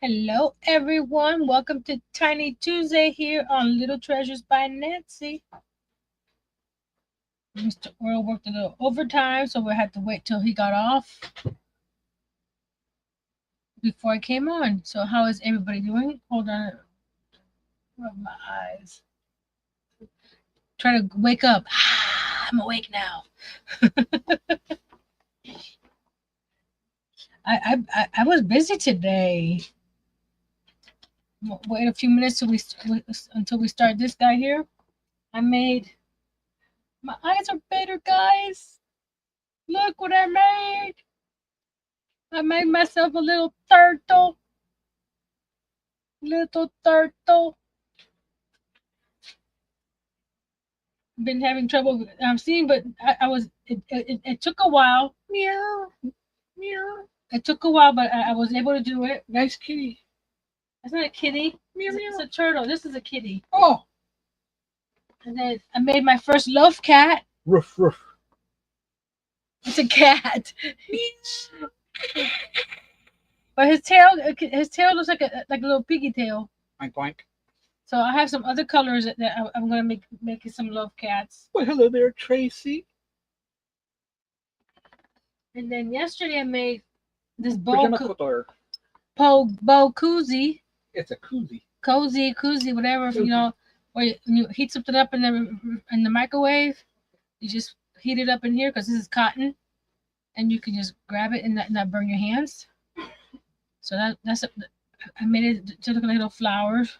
Hello, everyone. Welcome to Tiny Tuesday here on Little Treasures by Nancy. Mr. Earl worked a little overtime, so we had to wait till he got off before I came on. So, how is everybody doing? Hold on. Rub my eyes. Try to wake up. I'm awake now. I was busy today. Wait a few minutes until we start this guy here. I made my eyes are better, guys. Look what I made. I made myself a little turtle. Little turtle. Been having trouble seeing, but I was. It took a while. Meow, meow. It took a while, but I was able to do it. Nice kitty. That's not a kitty. Meow, meow. It's a turtle. This is a kitty. Oh, And then I made my first love cat. roof, roof. It's a cat. But his tail looks like a little piggy tail. Oink, oink. So I have some other colors that I'm gonna make some love cats. Well, hello there, Tracy. And then yesterday I made this Pajama bow kotor. koozie, It's a koozie. koozie, whatever Koozie. where you heat something up in the microwave. You just heat it up in here because this is cotton, and you can just grab it and not burn your hands. So I made it to look like little flowers,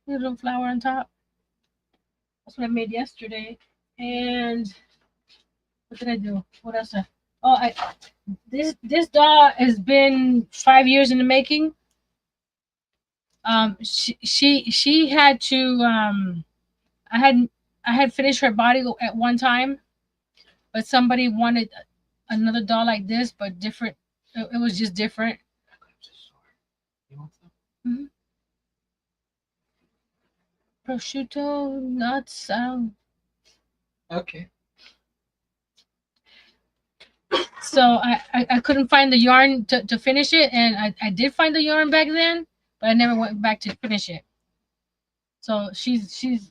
little flower on top. That's what I made yesterday. And what did I do? What else? This doll has been 5 years in the making. She had to I had finished her body at one time, but somebody wanted another doll like this, but different. It was just different. You want some? Mm-hmm. Prosciutto nuts. Okay. So I couldn't find the yarn to finish it, and I did find the yarn back then, but I never went back to finish it. So she's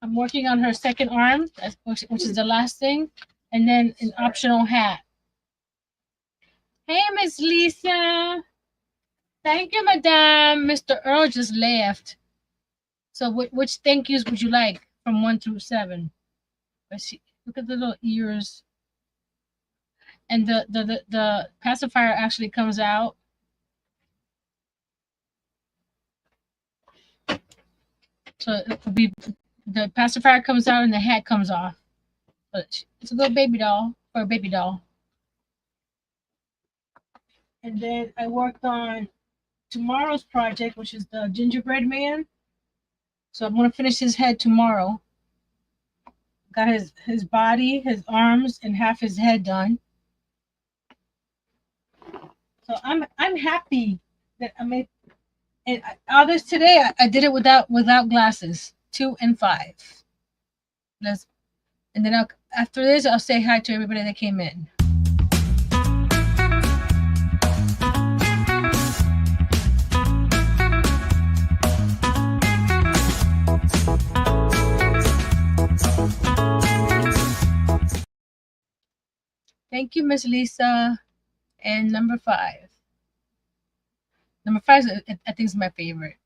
I'm working on her second arm, which is the last thing, and then an optional hat. Hey, Miss Lisa. Thank you, Madame. Mr. Earl just left. So which thank yous would you like from 1 through 7? Look at the little ears. And the pacifier actually comes out. So it will be the pacifier comes out and the hat comes off. But it's a little baby doll for a baby doll. And then I worked on tomorrow's project, which is the gingerbread man. So I'm gonna finish his head tomorrow. Got his body, his arms, and half his head done. So I'm happy that I made. And all this today, I did it without glasses. 2 and 5. And then after this, I'll say hi to everybody that came in. Thank you, Miss Lisa. And number 5. Number 5, I think, is my favorite.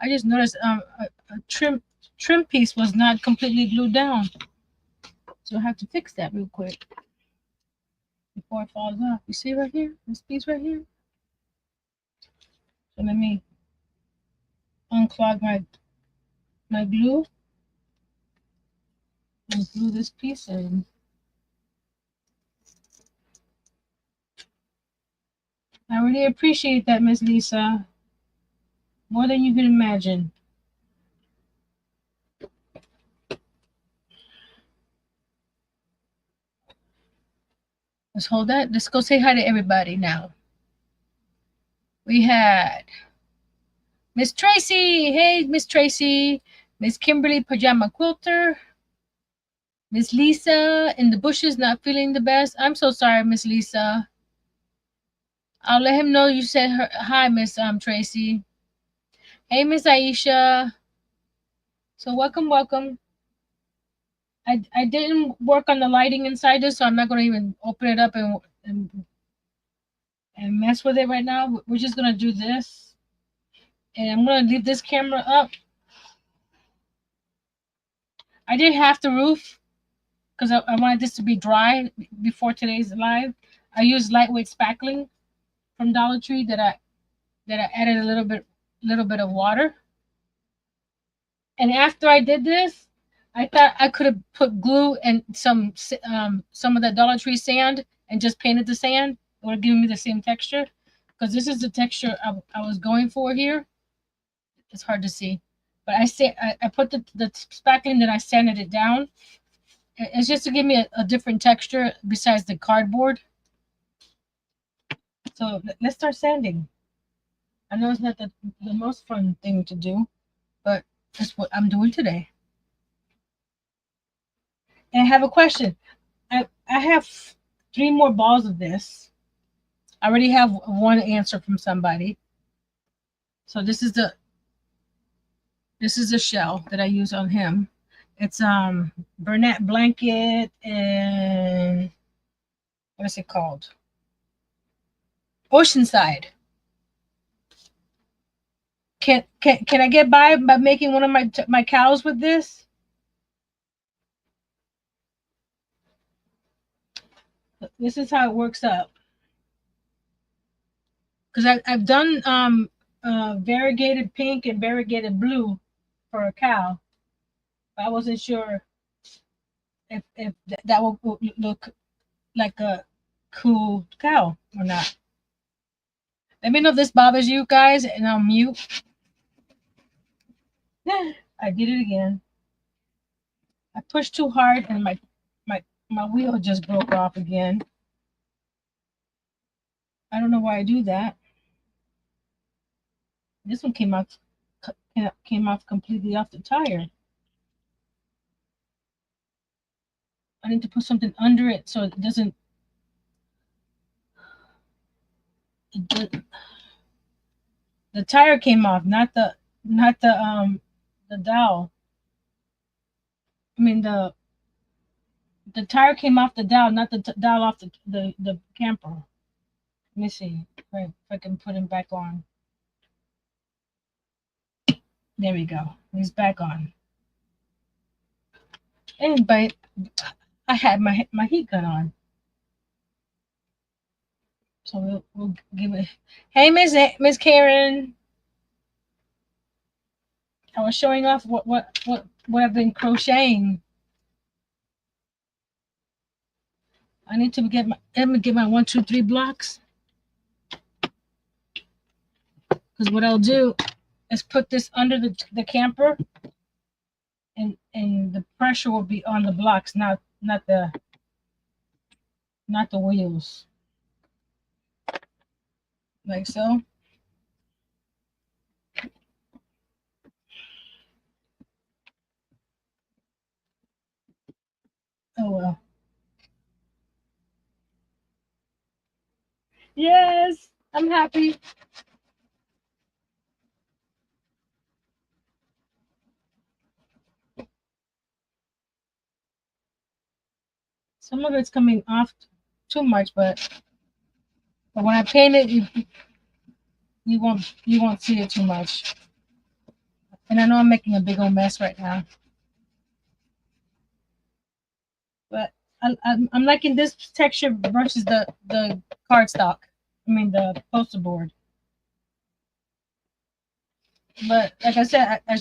I just noticed a trim piece was not completely glued down, so I have to fix that real quick before it falls off. You see right here, this piece right here. So let me unclog my glue and glue this piece in. I really appreciate that, Miss Lisa. More than you can imagine. Let's hold that. Let's go say hi to everybody now. We had Miss Tracy. Hey, Miss Tracy. Miss Kimberly Pajama Quilter. Miss Lisa in the bushes not feeling the best. I'm so sorry, Miss Lisa. I'll let him know you said hi, Miss Tracy. Hey, Miss Aisha. So welcome. I didn't work on the lighting inside this, so I'm not gonna even open it up and mess with it right now. We're just gonna do this, and I'm gonna leave this camera up. I did half the roof because I wanted this to be dry before today's live. I used lightweight spackling from Dollar Tree that I added a little bit of water. And after I did this, I thought I could have put glue and some of the Dollar Tree sand and just painted the sand. It would have given me the same texture because this is the texture I was going for here. It's hard to see, but I put the spackling, then I sanded it down. It's just to give me a different texture besides the cardboard. So let's start sanding. I know it's not the most fun thing to do, but that's what I'm doing today. And I have a question. I have 3 more balls of this. I already have one answer from somebody. So this is the shell that I use on him. It's Bernat blanket and what is it called? Oceanside. Can I get by making one of my cows with this? This is how it works up. Because I've done variegated pink and variegated blue for a cow. But I wasn't sure if that will look like a cool cow or not. Let me know if this bothers you guys, and I'll mute. I did it again. I pushed too hard, and my wheel just broke off again. I don't know why I do that. This one came off completely off the tire. I need to put something under it so it doesn't. The tire came off, not the dowel. I mean the tire came off the dowel, not the dowel off the camper. Let me see if I can put him back on. There we go. He's back on. And but I had my heat gun on. So we'll give it. Hey, Miss Karen. I was showing off what I've been crocheting. I need to get my 1, 2, 3 blocks. Because what I'll do is put this under the camper, and the pressure will be on the blocks, not the wheels. Like so. Oh well. Yes, I'm happy. Some of it's coming off too much, but when I paint it, you won't see it too much. And I know I'm making a big old mess right now, but I'm liking this texture versus the cardstock. I mean the poster board. But like I said, I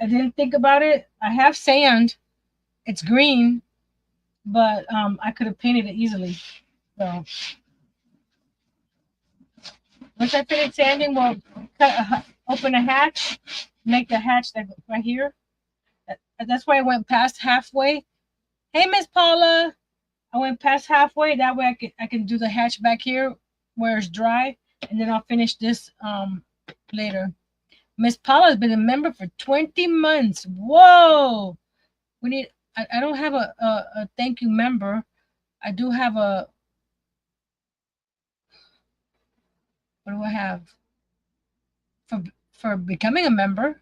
didn't think about it. I have sand. It's green, but I could have painted it easily. So once I finish sanding, we'll open a hatch, make the hatch that right here. That's why I went past halfway. Hey, Miss Paula, I went past halfway. That way I can do the hatch back here where it's dry. and then I'll finish this later. Miss Paula has been a member for 20 months. Whoa! We need. I don't have a thank you member. I do have a. What do I have for becoming a member?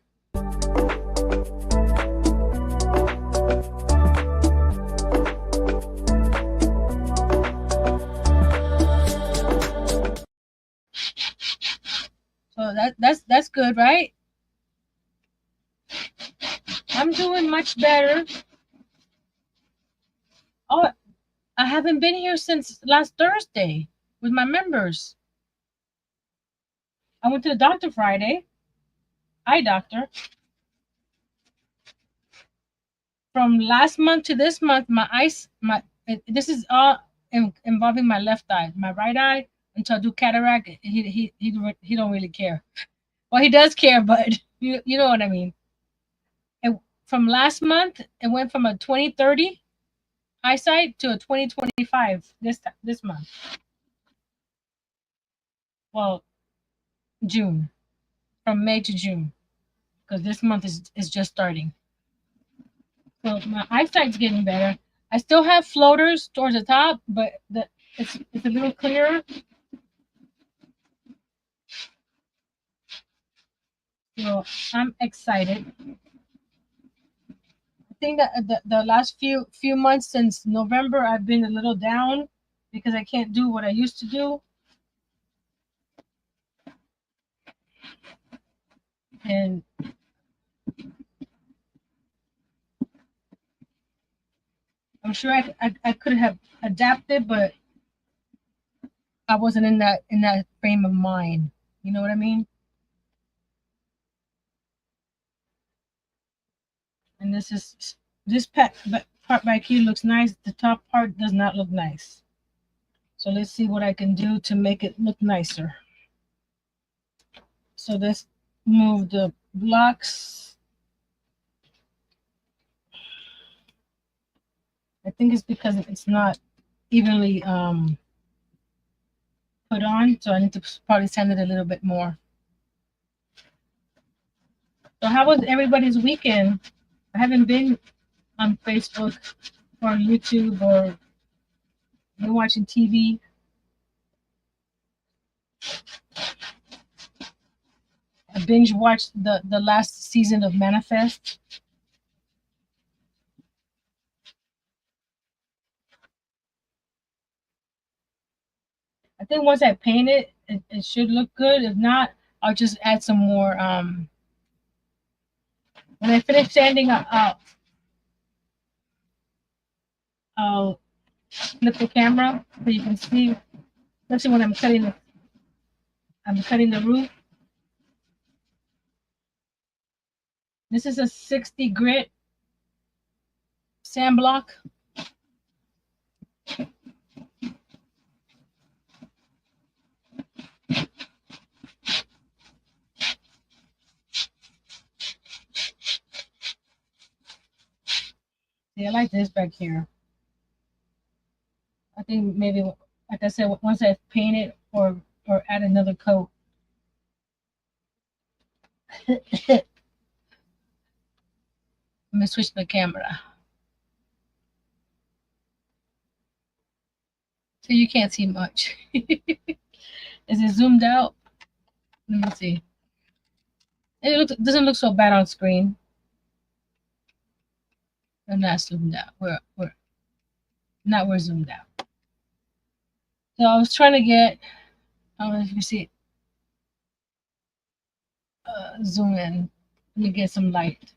So that's good, right? I'm doing much better. Oh, I haven't been here since last Thursday with my members. I went to the doctor Friday. Eye doctor. From last month to this month, my eyes, this is all involving my left eye. My right eye, until I do cataract, he don't really care. Well, he does care, but you know what I mean. It, from last month, it went from a 20/30 eyesight to a 20/25 this month. Well, June, from May to June, because this month is just starting. So my eyesight's getting better. I still have floaters towards the top, but it's a little clearer. So I'm excited. I think that the last few months since November, I've been a little down because I can't do what I used to do. And I'm sure I could have adapted, but I wasn't in that frame of mind. You know what I mean? And part back here looks nice. The top part does not look nice. So let's see what I can do to make it look nicer. So let's move the blocks. I think it's because it's not evenly put on, so I need to probably sand it a little bit more. So how was everybody's weekend? I haven't been on Facebook or YouTube or been watching TV. I binge watched the last season of Manifest. I think once I paint it should look good. If not, I'll just add some more. When I finish sanding, I'll flip the camera so you can see. Especially when I'm cutting the roof. This is a 60 grit sand block. See, I like this back here. I think maybe, like I said, once I paint it or add another coat. Let me switch the camera. So you can't see much. Is it zoomed out? Let me see. Doesn't look so bad on screen. We're not zoomed out. We're zoomed out. So I was trying to get. I don't know if you see. Zoom in. Let me get some light.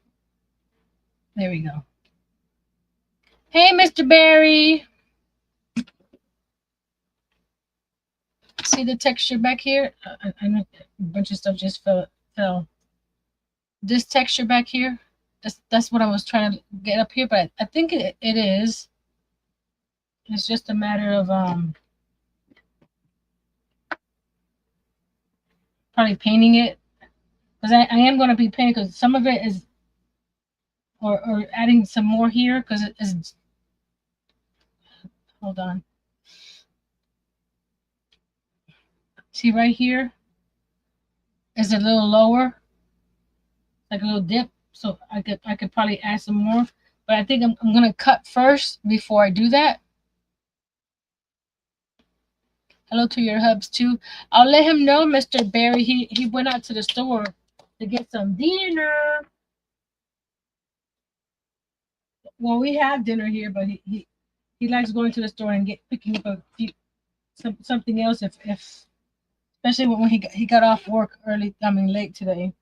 There we go. Hey, Mr. Barry. See the texture back here? I know a bunch of stuff just fell. This texture back here, that's what I was trying to get up here, but I think it is. It's just a matter of probably painting it, because I am going to be painting, because some of it is, or adding some more here, because it is. Hold on. See right here is a little lower, like a little dip. So I could probably add some more, but I think I'm gonna cut first before I do that. Hello to your hubs too. I'll let him know, Mr. Barry. He went out to the store to get some dinner. Well, we have dinner here, but he likes going to the store and picking up a few something else if especially when he got off work early. I mean late today.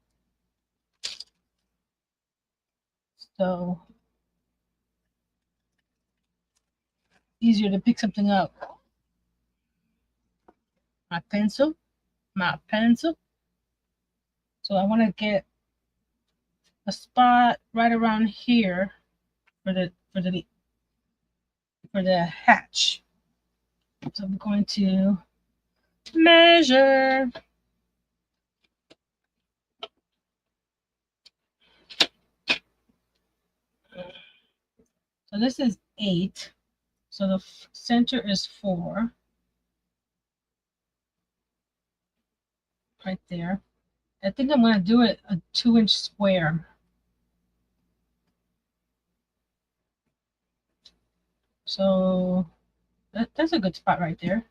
So easier to pick something up. My pencil, my pencil. So I want to get a spot right around here for the hatch. So I'm going to measure. So this is 8. So the center is 4. Right there. I think I'm going to do it a 2-inch square. So that's a good spot right there.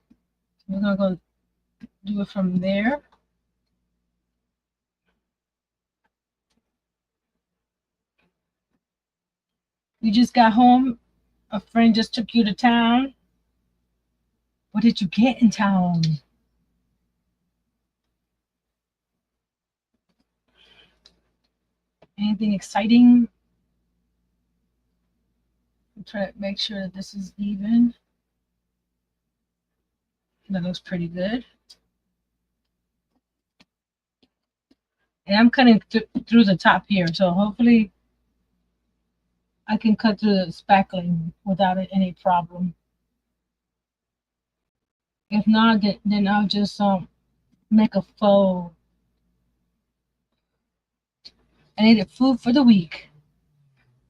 We're going to go do it from there. You just got home. A friend just took you to town. What did you get in town? Anything exciting? I'm trying to make sure that this is even. That looks pretty good. And I'm cutting through the top here, so hopefully I can cut through the spackling without any problem. If not, then I'll just make a faux. I needed food for the week.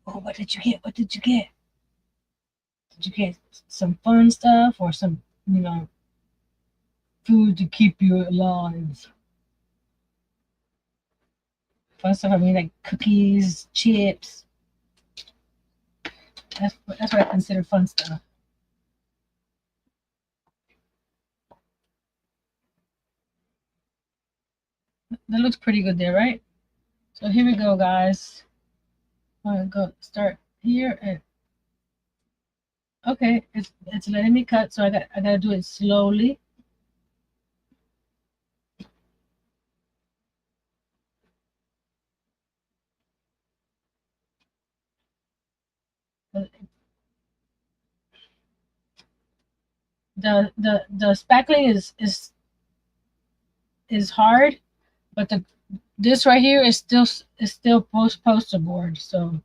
Oh, what did you get? What did you get? Did you get some fun stuff or some, food to keep you alive? Fun stuff, I mean like cookies, chips. That's what I consider fun stuff. That looks pretty good there, right? So here we go, guys. I'm gonna go start here and okay, it's letting me cut, so I gotta do it slowly. The spackling is hard, but this right here is still poster board, so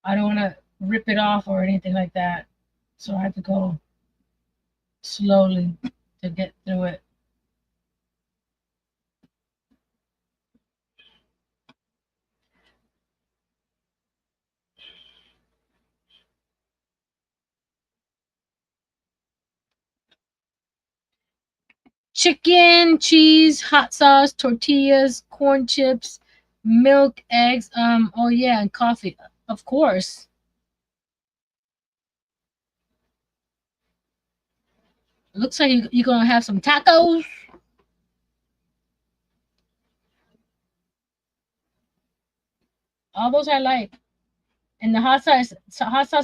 I don't want to rip it off or anything like that. So I have to go slowly to get through it. Chicken, cheese, hot sauce, tortillas, corn chips, milk, eggs. Oh yeah, and coffee, of course. Looks like you're gonna have some tacos. All those I like. And the hot sauce,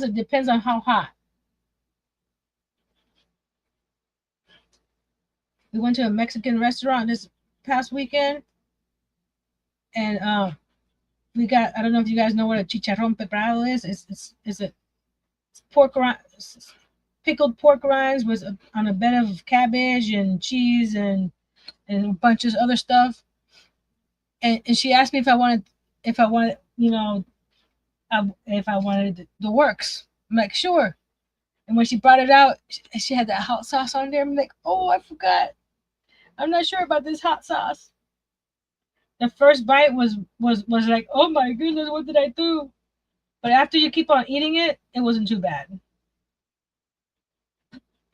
it depends on how hot. We went to a Mexican restaurant this past weekend, and we got. I don't know if you guys know what a chicharrón peprado is. It's a pork pickled pork rinds with on a bed of cabbage and cheese and a bunch of other stuff. And she asked me if I wanted if I wanted the works. I'm like sure. And when she brought it out, she had that hot sauce on there. I'm like, oh, I forgot. I'm not sure about this hot sauce. The first bite was like, oh my goodness, what did I do? But after you keep on eating it, it wasn't too bad.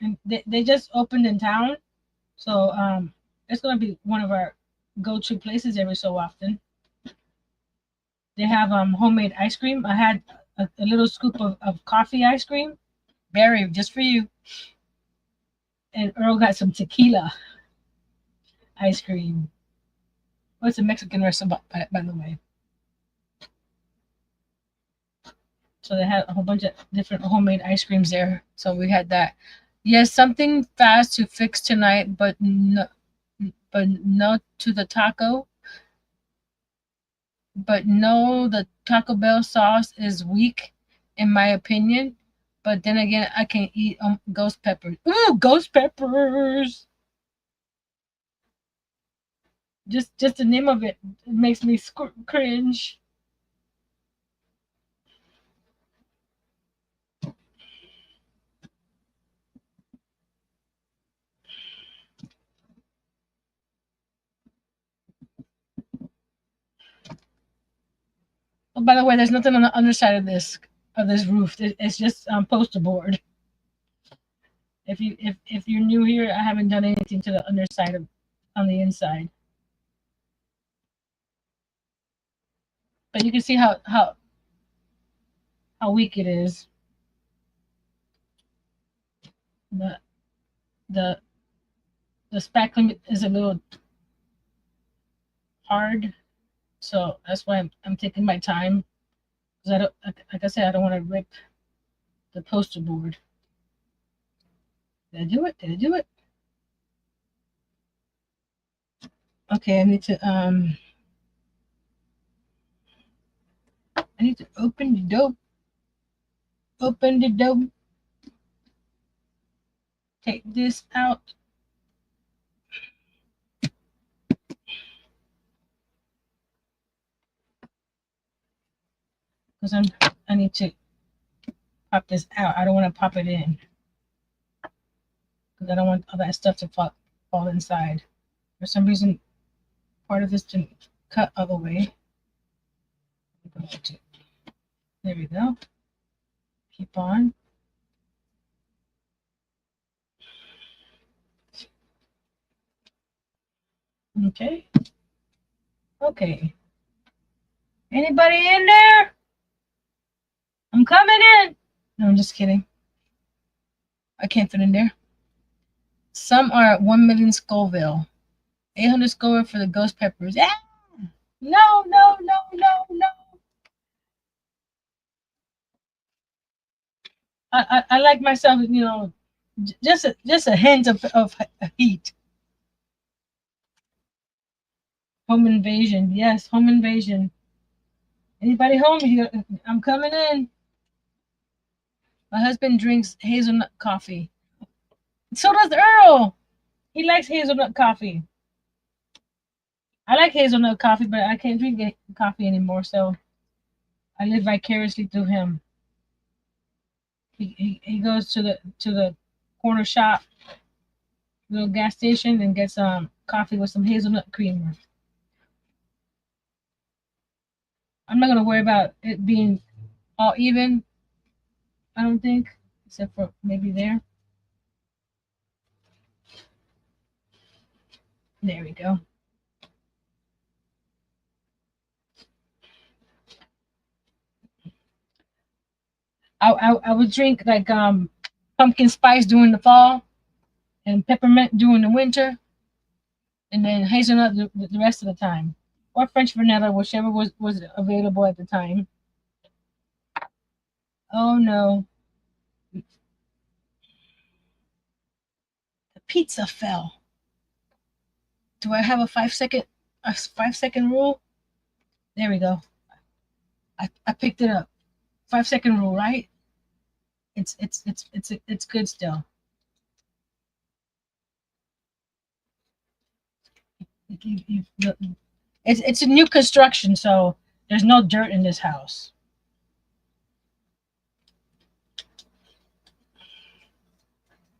And they just opened in town, so It's gonna be one of our go-to places every so often. They have homemade ice cream. I had a little scoop of coffee ice cream, berry, just for you. And Earl got some tequila ice cream. Oh, it's a Mexican restaurant, by the way. So they had a whole bunch of different homemade ice creams there. So we had that. Yes, something fast to fix tonight, but no to the taco. But no, the Taco Bell sauce is weak, in my opinion. But then again, I can eat ghost peppers. Ooh, ghost peppers! Just the name of it makes me cringe. Oh, by the way, there's nothing on the underside of this roof. It's just poster board. If you're new here, I haven't done anything to the underside of on the inside. But you can see how weak it is. The the the spackling is a little hard, so that's why I'm taking my time. Because I don't, like I said, I don't want to rip the poster board. Did I do it? Did I do it? Okay, I need to open the dope. Open the dope. Take this out. Because I need to pop this out. I don't want to pop it in. Because I don't want all that stuff to fall inside. For some reason, part of this didn't cut all the way. There we go. Keep on. Okay. Okay. Anybody in there? I'm coming in. No, I'm just kidding. I can't fit in there. Some are at 1 million Scoville. 800 Scoville for the ghost peppers. Ah! No, no, no, no, no. I like myself, just a hint of heat. Home invasion. Yes, home invasion. Anybody home? I'm coming in. My husband drinks hazelnut coffee. So does Earl. He likes hazelnut coffee. I like hazelnut coffee, but I can't drink coffee anymore, so I live vicariously through him. He goes to the corner shop, little gas station, and gets coffee with some hazelnut creamer. I'm not gonna worry about it being all even. I don't think, except for maybe there. There we go. I would drink like pumpkin spice during the fall and peppermint during the winter, and then hazelnut the rest of the time, or French vanilla, whichever was available at the time. Oh no, the pizza fell. Do I have a 5 second rule? There we go. I picked it up. 5 second rule, right? It's good still. It's a new construction, so there's no dirt in this house.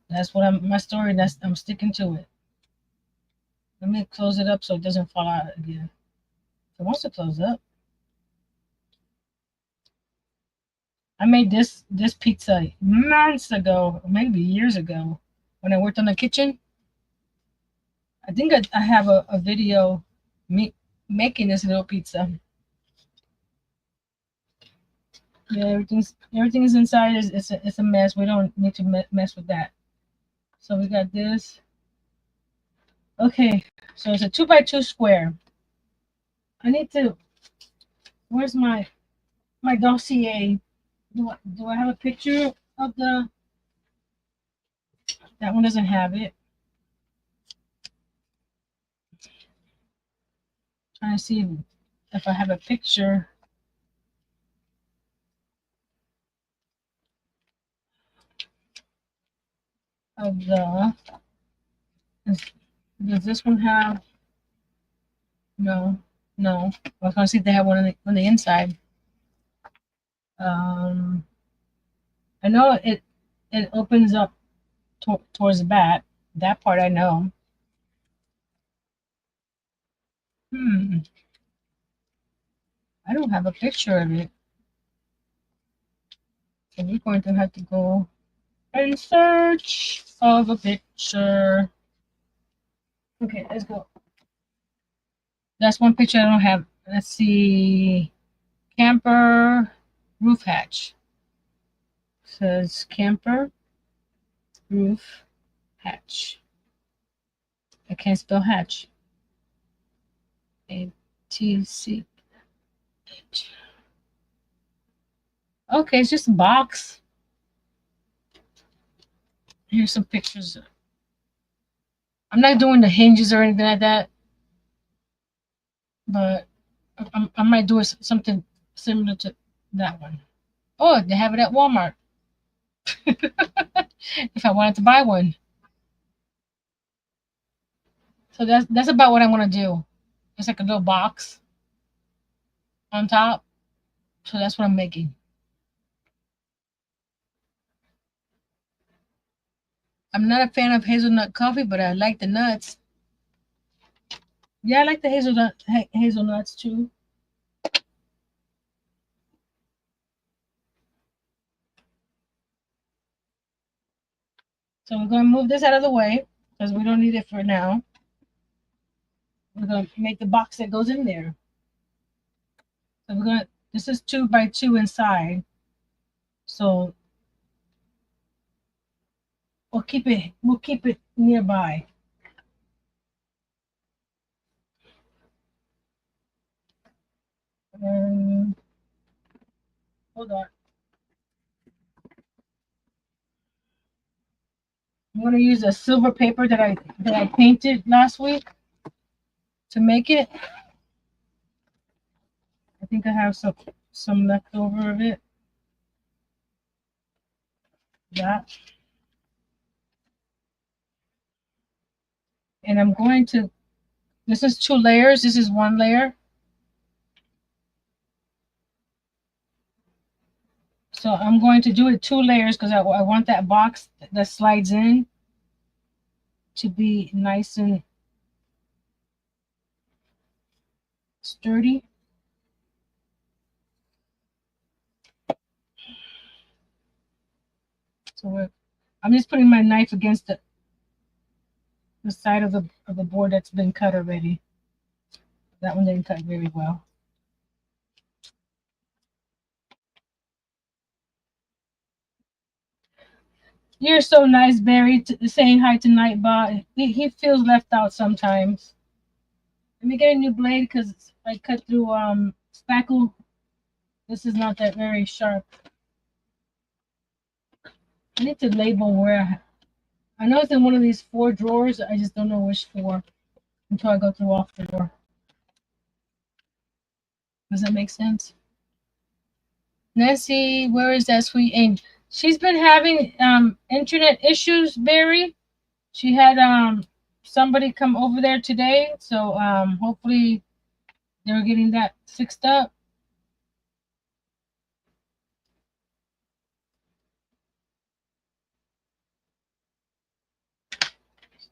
That's what my story. I'm sticking to it. Let me close it up so it doesn't fall out again. If it wants to close up. I made this pizza months ago, maybe years ago, when I worked on the kitchen. I think I have a video me making this little pizza. Yeah, everything is inside. It's a mess. We don't need to mess with that. So we got this. Okay, so it's a 2 by 2 square. I need to. Where's my dossier? Do I have a picture of the? That one doesn't have it. Trying to see if I have a picture of the. Does this one have? No, no. I was gonna see if they have one on the inside. Um, I know it opens up towards the back. That part I know. Hmm. I don't have a picture of it. So we're going to have to go and search of a picture. Okay, let's go. That's one picture I don't have. Let's see. Camper roof hatch. Says camper roof hatch. I can't spell hatch. ATC. Okay, it's just a box. Here's some pictures. I'm not doing the hinges or anything like that, but I might do something similar to that one. Oh, they have it at Walmart. If I wanted to buy one. So that's about what I want to do. It's like a little box on top. So that's what I'm making. I'm not a fan of hazelnut coffee, but I like the nuts. Yeah, I like the hazelnuts too. So we're going to move this out of the way because we don't need it for now. We're going to make the box that goes in there. So we're going to, this is 2 by 2 inside. So we'll keep it nearby. Hold on. I'm going to use a silver paper that I painted last week to make it. I think I have some left over of it. That. And I'm going to, this is 2 layers. This is 1 layer. So I'm going to do it 2 layers because I want that box that slides in to be nice and sturdy. So I'm just putting my knife against the side of the board that's been cut already. That one didn't cut very well. You're so nice, Barry, saying hi to Nightbot. He feels left out sometimes. Let me get a new blade because I cut through spackle. This is not that very sharp. I need to label where. I know it's in one of these 4 drawers. I just don't know which 4 until I go through all 4. Does that make sense? Nancy, where is that sweet angel? She's been having internet issues, Barry. She had somebody come over there today, so hopefully they're getting that fixed up.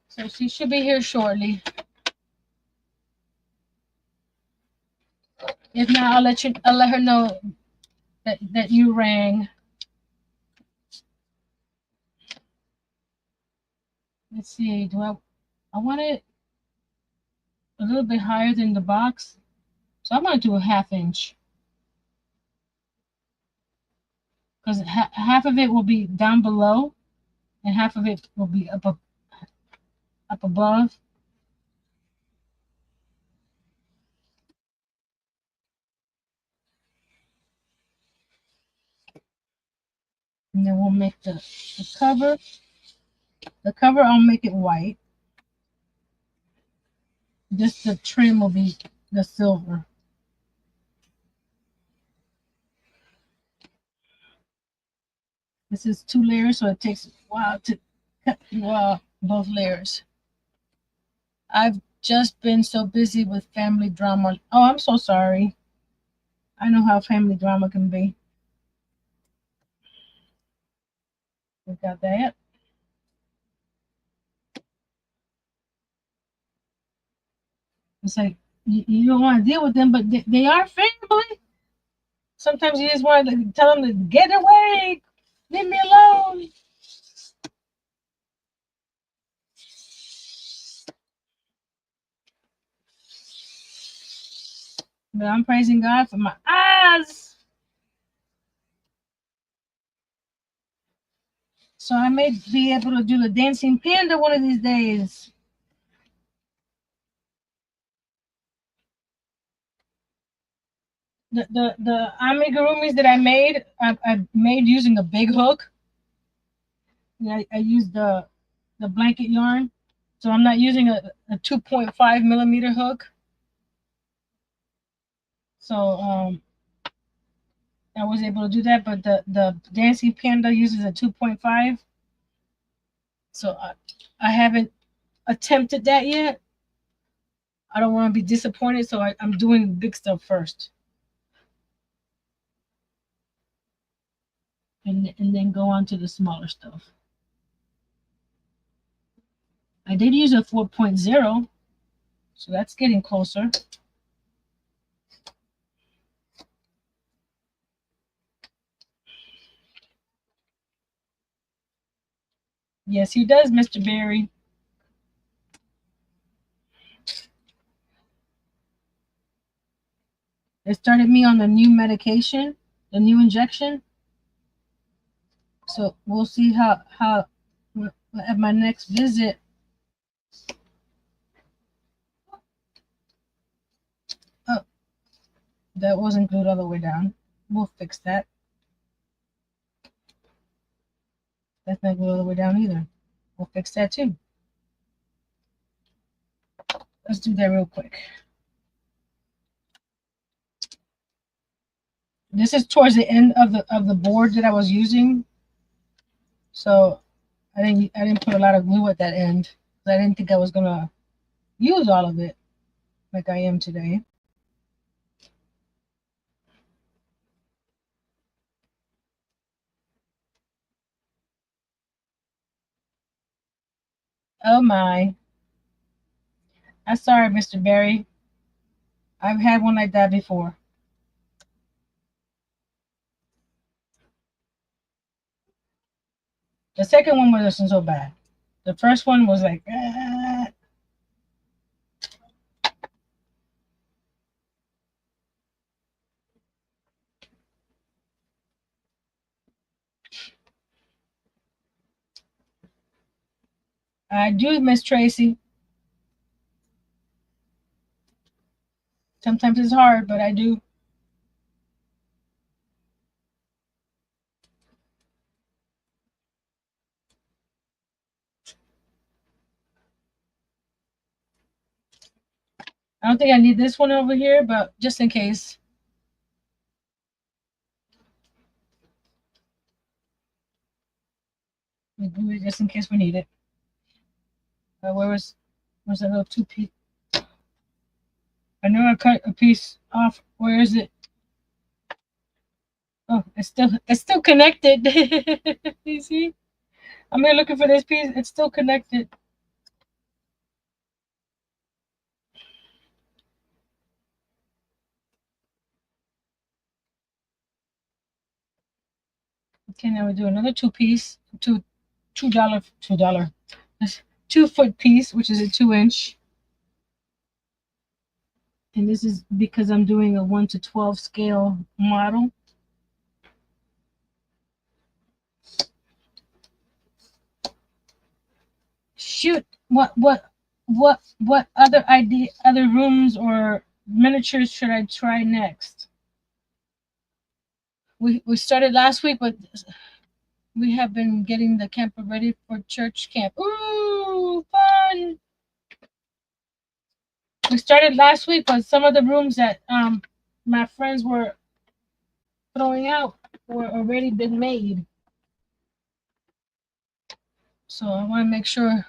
So she should be here shortly. If not, I'll let her know that you rang. Let's see. I want it? a little bit higher than the box. So I'm going to do a 1/2 inch. Because half of it will be down below and half of it will be up above. And then we'll make the cover. The cover, I'll make it white. Just the trim will be the silver. This is 2 layers, so it takes a while to cut both layers. I've just been so busy with family drama. Oh, I'm so sorry. I know how family drama can be. We got that. It's like you don't want to deal with them, but they are family. Sometimes you just want to tell them to get away, leave me alone. But I'm praising God for my eyes. So I may be able to do the dancing panda one of these days. The amigurumis that I made using a big hook. I used the blanket yarn, so I'm not using a 2.5 millimeter hook. So I was able to do that, but the dancing panda uses a 2.5. So I haven't attempted that yet. I don't want to be disappointed, so I'm doing big stuff first, and then go on to the smaller stuff. I did use a 4.0, so that's getting closer. Yes, he does, Mr. Berry. They started me on the new medication, the new injection. So we'll see how at my next visit. Oh, that wasn't glued all the way down. We'll fix that. That's not glued all the way down either. We'll fix that too. Let's do that real quick. This is towards the end of the board that I was using, so I didn't put a lot of glue at that end. I didn't think I was gonna use all of it like I am today. Oh my! I'm sorry, Mr. Berry. I've had one like that before. The second one wasn't so bad. The first one was like, I do, Miss Tracy. Sometimes it's hard, but I do. I don't think I need this one over here, but just in case. We glue it just in case we need it. Where's that little 2 piece? I know I cut a piece off. Where is it? Oh, it's still connected. You see? I'm here looking for this piece. It's still connected. Okay, now we do another 2 piece, $2, $2 4 piece, which is a 2 inch. And this is because I'm doing a 1 to 12 scale model. Shoot, what other rooms or miniatures should I try next? We started last week, but we have been getting the camper ready for church camp. Ooh, fun! We started last week, but some of the rooms that my friends were throwing out were already been made. So I want to make sure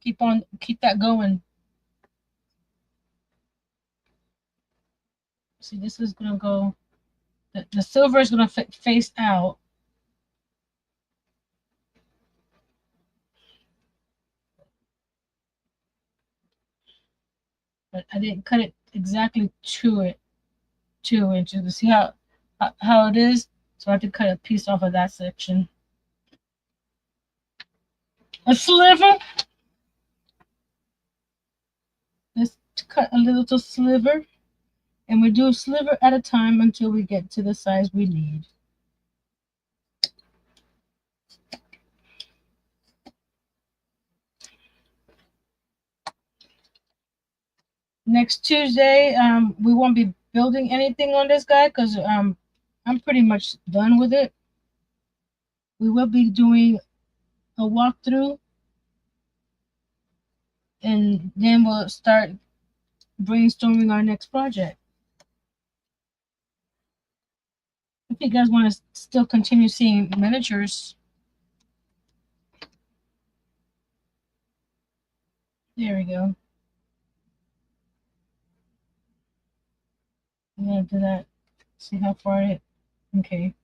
keep that going. See, this is gonna go. The silver is gonna face out. But I didn't cut it exactly to it 2 inches to see how it is. So I have to cut a piece off of that section. A sliver. Let's cut a little sliver, and we do a sliver at a time until we get to the size we need. Next Tuesday, we won't be building anything on this guy because I'm pretty much done with it. We will be doing a walkthrough, and then we'll start brainstorming our next project. If you guys want to still continue seeing miniatures, there we go. I'm gonna do that. See how far it. Okay.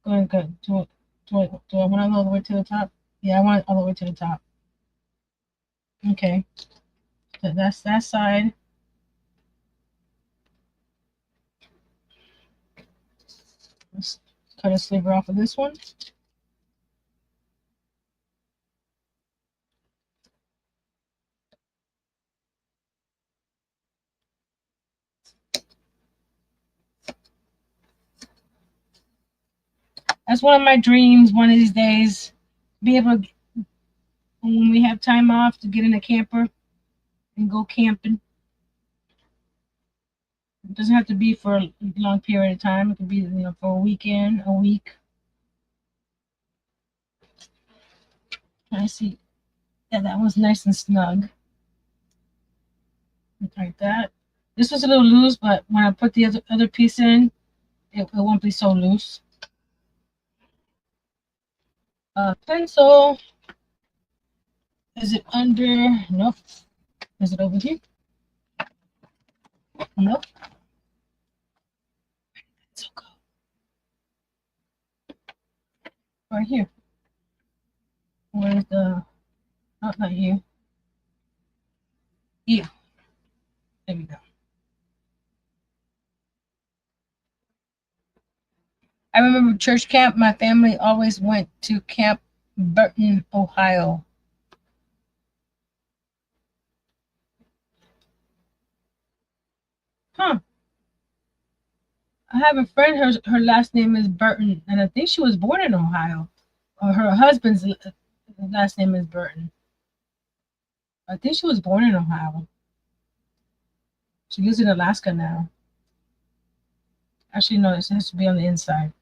Go ahead. Go. Do I want it all the way to the top? Yeah, I want it all the way to the top. Okay. So that's that side. Let's cut a sliver off of this one. That's one of my dreams. One of these days, be able to, when we have time off, to get in a camper and go camping. It doesn't have to be for a long period of time. It could be, for a weekend, a week. I see. Yeah, that was nice and snug. Like that. This was a little loose, but when I put the other piece in, it won't be so loose. Pencil. Is it under? Nope. Is it over here? Nope. It's okay. Right here. Where's the? Not here. Yeah. There we go. I remember church camp. My family always went to Camp Burton, Ohio. Huh. I have a friend. Her last name is Burton, and I think she was born in Ohio. Or her husband's last name is Burton. I think she was born in Ohio. She lives in Alaska now. Actually, no, it has to be on the inside.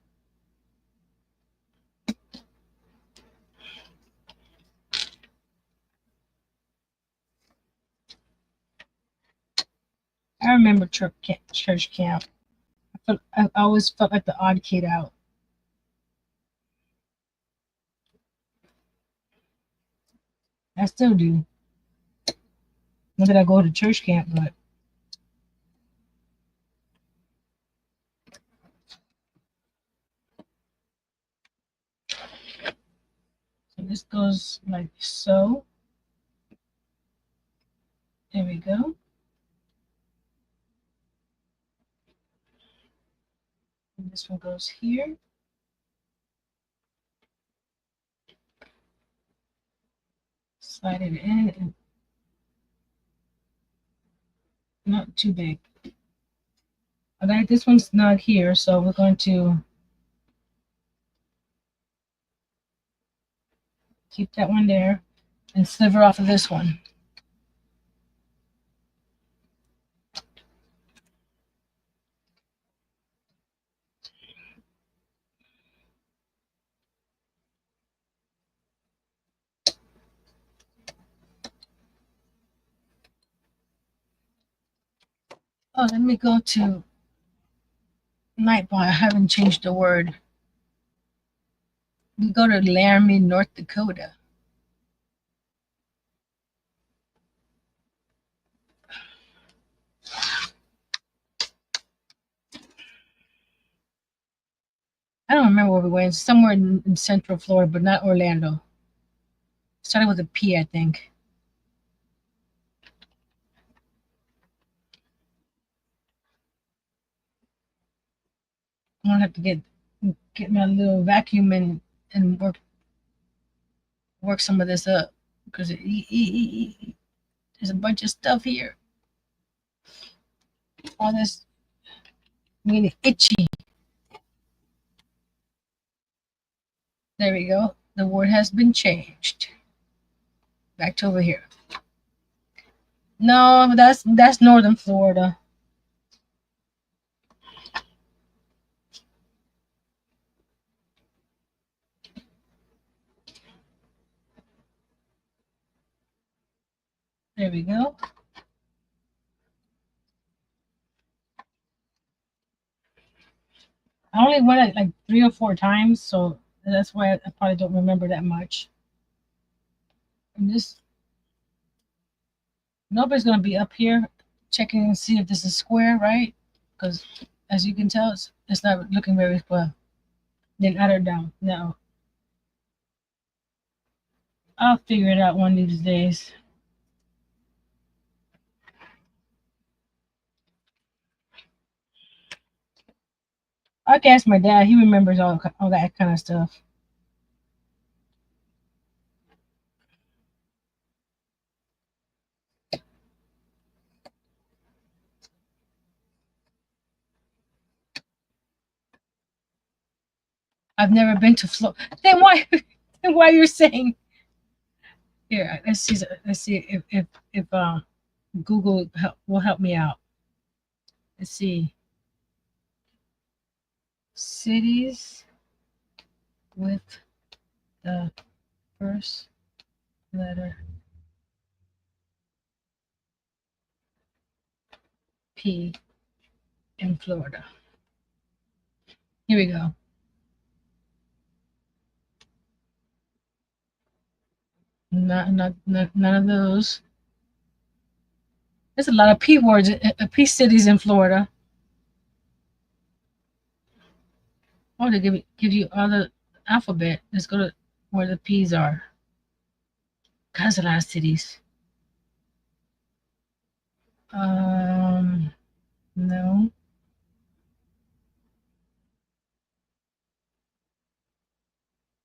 I remember church camp. I always felt like the odd kid out. I still do. Not that I go to church camp, but so this goes like so. There we go. And this one goes here. Slide it in, and not too big. All right, this one's not here, so we're going to keep that one there and sliver off of this one. Oh, let me go to Nightball. I haven't changed the word. We go to Laramie, North Dakota. I don't remember where we went. Somewhere in Central Florida, but not Orlando. Started with a P, I think. I'm gonna have to get my little vacuum and work some of this up because there's a bunch of stuff here. All this really itchy. There we go. The word has been changed. Back to over here. No, that's northern Florida. There we go. I only went it like 3 or 4 times, so that's why I probably don't remember that much. And this nobody's gonna be up here checking and see if this is square, right? Because as you can tell, it's not looking very well. Then add her down. No, I'll figure it out one of these days. I can ask my dad. He remembers all that kind of stuff. I've never been to Florida. Then why? Then why you're saying? Here, let's see. Let's see if Google will help me out. Let's see. Cities with the first letter P in Florida. Here we go. None of those. There's a lot of P words, P cities in Florida. Oh, they give you all the alphabet. Let's go to where the P's are. God, there's a lot of cities. No.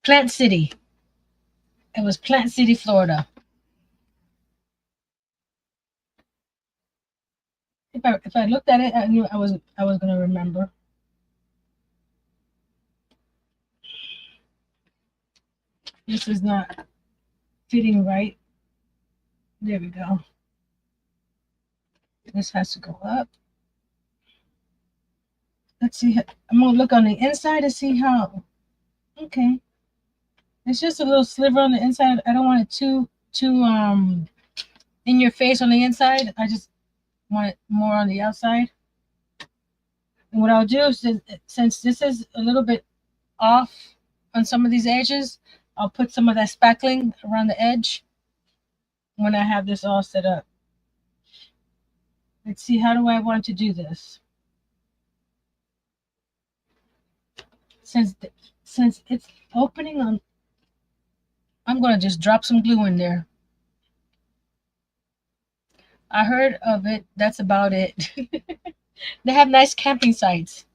Plant City. It was Plant City, Florida. If I looked at it, I knew I was gonna remember. This is not fitting right. There we go. This has to go up. Let's see. I'm gonna look on the inside to see how. Okay, it's just a little sliver on the inside. I don't want it too in your face on the inside. I just want it more on the outside. And what I'll do is, since this is a little bit off on some of these edges, I'll put some of that spackling around the edge when I have this all set up. Let's see, how do I want to do this? Since since it's opening on, I'm gonna just drop some glue in there. I heard of it. That's about it. They have nice camping sites.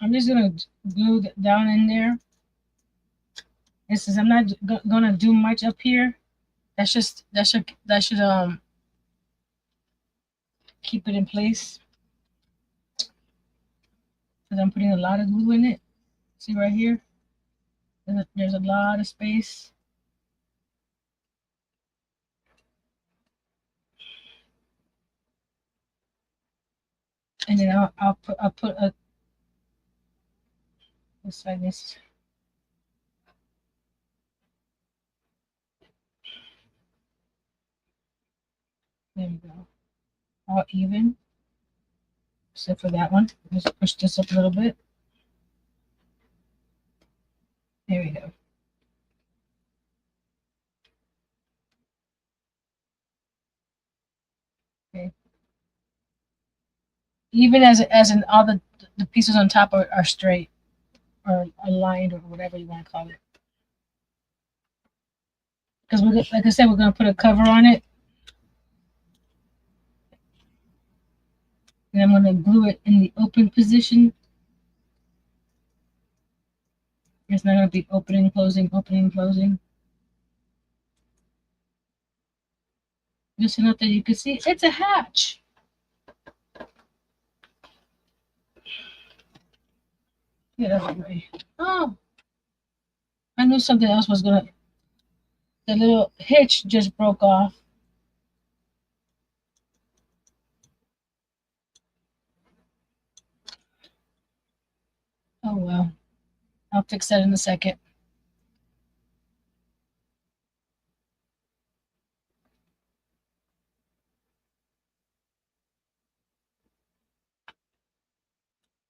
I'm just gonna glue down in there. And since I'm not gonna do much up here, that should keep it in place. Because I'm putting a lot of glue in it. See right here? There's a lot of space. And then I'll put a just like this. There we go. All even. Except for that one. Just push this up a little bit. There we go. Okay. Even as in all the pieces on top are straight or aligned or whatever you want to call it. Because we're like I said, we're gonna put a cover on it. And I'm gonna glue it in the open position. It's not gonna be opening, closing, opening, closing. Just enough that you can see it's a hatch. Get out of the way. Oh, I knew something else was gonna. The little hitch just broke off. Oh well, I'll fix that in a second.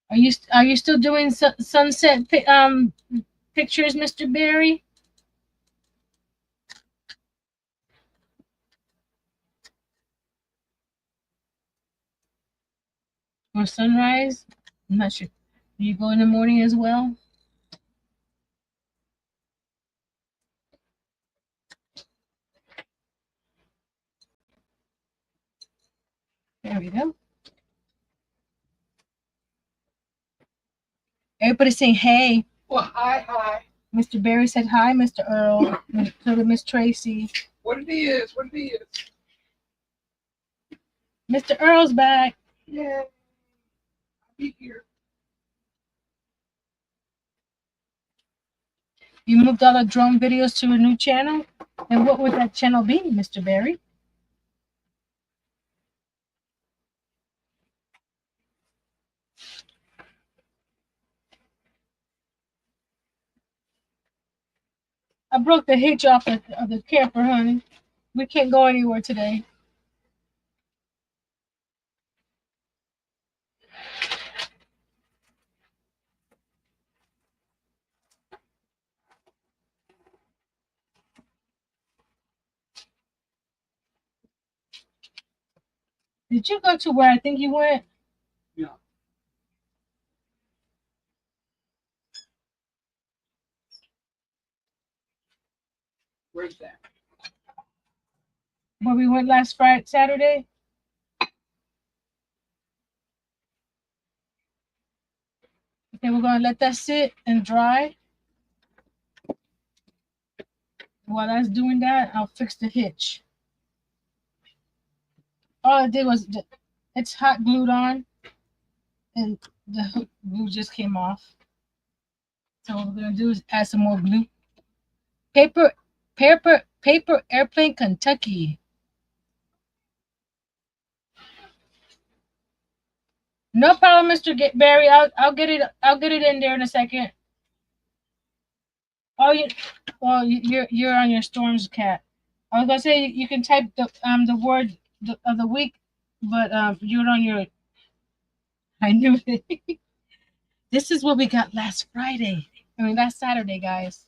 Are you still doing sunset pictures, Mr. Barry? Or sunrise? I'm not sure. Do you go in the morning as well? There we go. Everybody's saying hey. Well, hi. Mr. Barry said hi, Mr. Earl. So did Miss Tracy. What it is? Mr. Earl's back. Yeah. I'll be here. You moved all the drone videos to a new channel? And what would that channel be, Mr. Barry? I broke the hitch off of the camper, honey. We can't go anywhere today. Did you go to where I think you went? Yeah. Where's that? Where we went last Saturday? Okay, we're gonna let that sit and dry. While that's doing that, I'll fix the hitch. All I did was it's hot glued on, and the glue just came off. So what we're gonna do is add some more glue. Paper airplane, Kentucky. No problem, Mr. Barry. I'll get it. I'll get it in there in a second. Oh, you're on your storms, cat. I was gonna say you can type the word of the week, but you're on your. I knew it. This is what we got last Friday. Last Saturday, guys.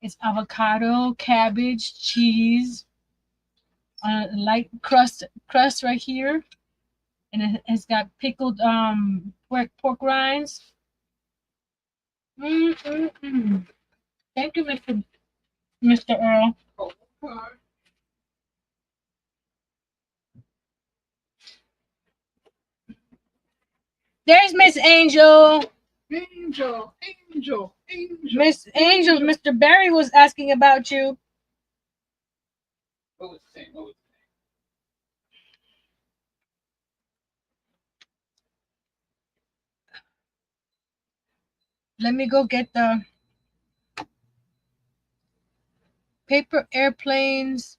It's avocado, cabbage, cheese, light crust right here, and it's got pickled pork rinds. Mm-mm-mm. Thank you, Mr. Earl. Oh, hi. There's Miss Angel. Angel. Miss Angel, Mr. Barry was asking about you. What was the saying? What was Let me go get the paper airplanes,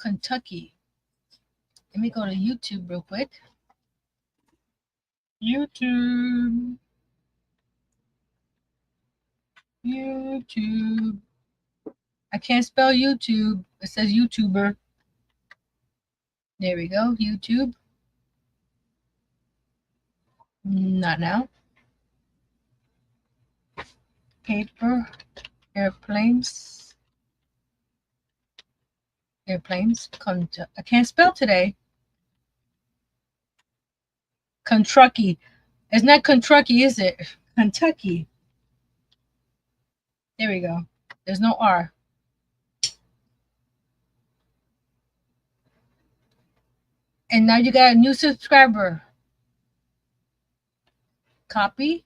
Kentucky. Let me go to YouTube real quick. YouTube. YouTube. I can't spell YouTube. It says YouTuber. There we go. YouTube. Not now. Paper airplanes. Airplanes. I can't spell today. Kentucky. It's not Kentucky, is it? Kentucky. There we go. There's no R. And now you got a new subscriber. Copy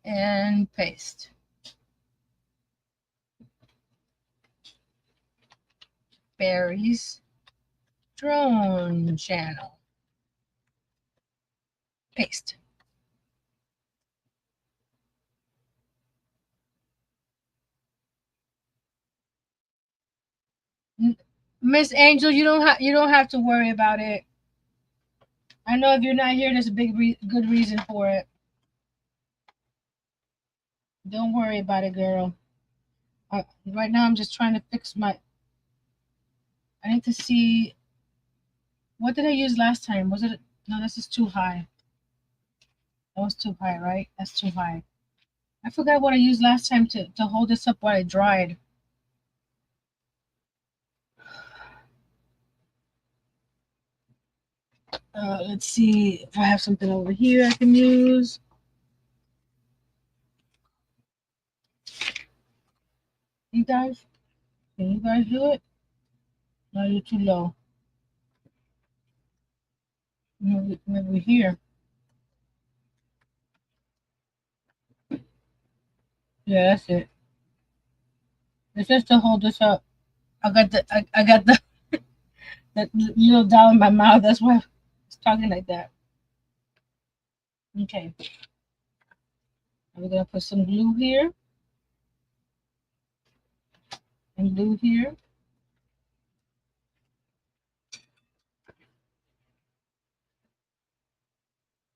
and paste. Barry's drone channel. Paste. Miss Angel, you don't have to worry about it. I know if you're not here, there's a good reason for it. Don't worry about it, girl. Right now, I'm just trying to fix my. I need to see. What did I use last time? Was it? No, this is too high. That was too high, right? That's too high. I forgot what I used last time to hold this up while it dried. Let's see if I have something over here I can use. You guys, can you guys do it? No, you're too low. Maybe here. Yeah, that's it. It's just to hold this up. I got the that little down in my mouth. That's why I was talking like that. Okay. We're gonna put some glue here and glue here.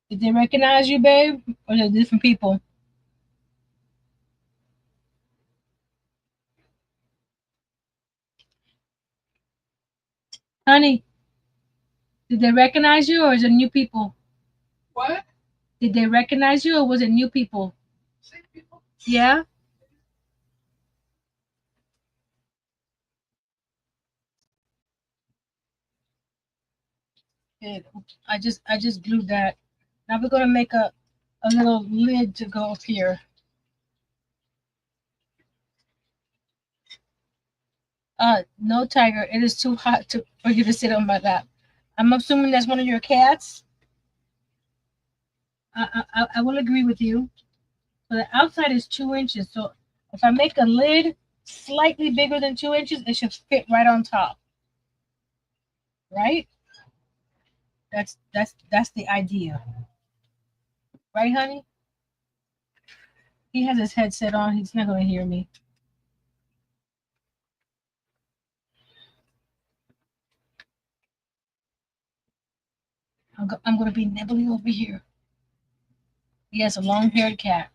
Did they recognize you, babe? Or are they different people? Honey, did they recognize you or is it new people? what? Did they recognize you or was it new people? Same people. Yeah? Good. I just glued that. Now we're gonna make a little lid to go up here. No, Tiger, it is too hot for you to sit on my lap. I'm assuming that's one of your cats. I will agree with you. So the outside is 2 inches. So if I make a lid slightly bigger than 2 inches, it should fit right on top. Right? That's the idea. Right, honey? He has his headset on. He's not gonna hear me. I'm gonna be nibbling over here. He has a long-haired cat.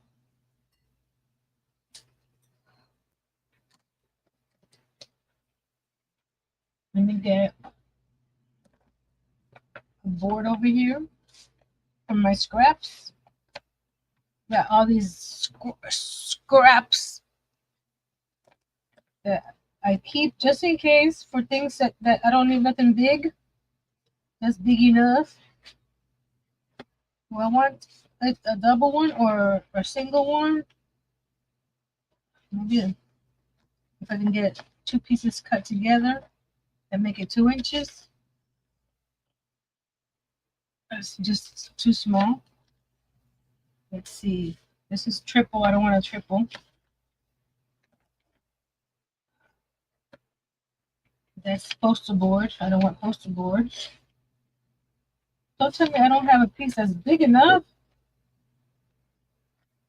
Let me get a board over here for my scraps. Got all these scraps that I keep just in case for things that I don't need nothing big. That's big enough. Do I want a double one or a single one? Maybe if I can get two pieces cut together and make it 2 inches. That's just too small. Let's see. This is triple. I don't want a triple. That's poster board. I don't want poster board. Don't tell me I don't have a piece that's big enough.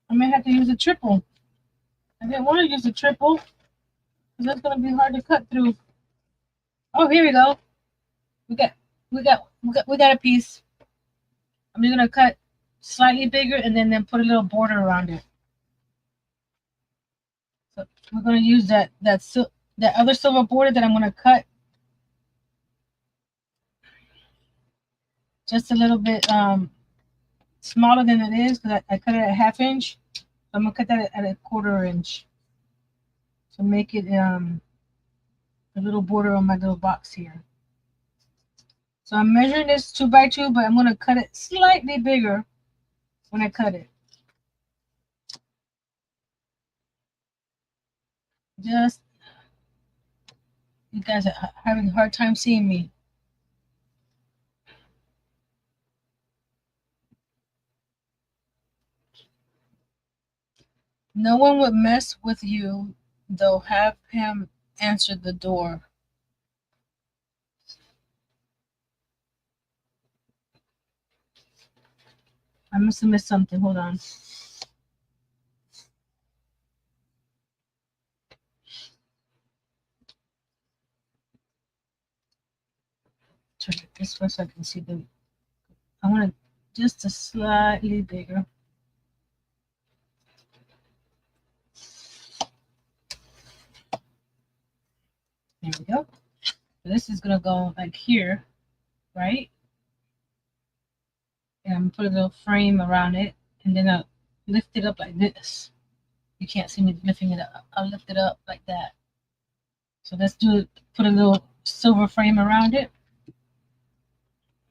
I may have to use a triple. I didn't want to use a triple because that's going to be hard to cut through. Oh, here we go. We got a piece. I'm just going to cut slightly bigger and then put a little border around it. So we're going to use that other silver border that I'm going to cut just a little bit smaller than it is because I cut it at 1/2 inch. So I'm going to cut that at 1/4 inch to make it a little border on my little box here. So I'm measuring this 2 by 2, but I'm going to cut it slightly bigger when I cut it. Just, you guys are having a hard time seeing me. No one would mess with you, though. Have him answer the door. I must have missed something. Hold on. Turn it this way so I can see the. I want it just a slightly bigger. There we go. So this is gonna go like here, right? And I'm gonna put a little frame around it, and then I'll lift it up like this. You can't see me lifting it up. I'll lift it up like that. So let's do it. Put a little silver frame around it,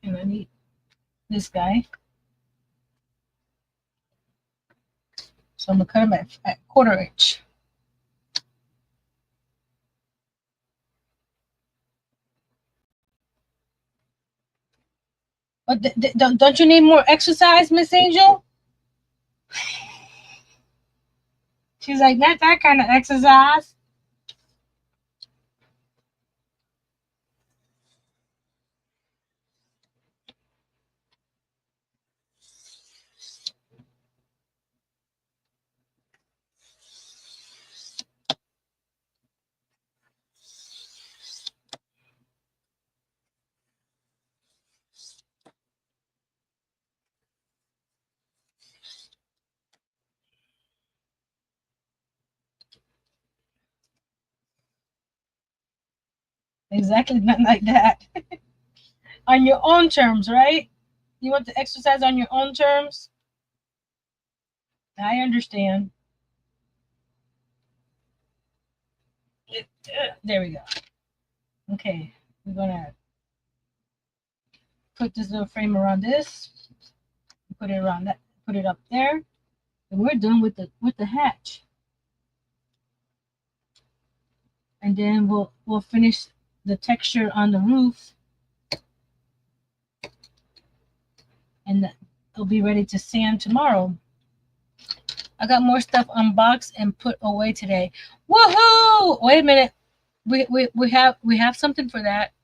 and I need this guy. So I'm gonna cut him at 1/4 inch. But don't you need more exercise, Miss Angel? She's like, not that kind of exercise. Exactly, nothing like that. On your own terms, right? You want to exercise on your own terms? I understand. There we go. Okay, we're gonna put this little frame around this. Put it around that. Put it up there, and we're done with the hatch. And then we'll finish the texture on the roof, and it'll be ready to sand tomorrow. I got more stuff unboxed and put away today. Woohoo! Wait a minute. We have something for that.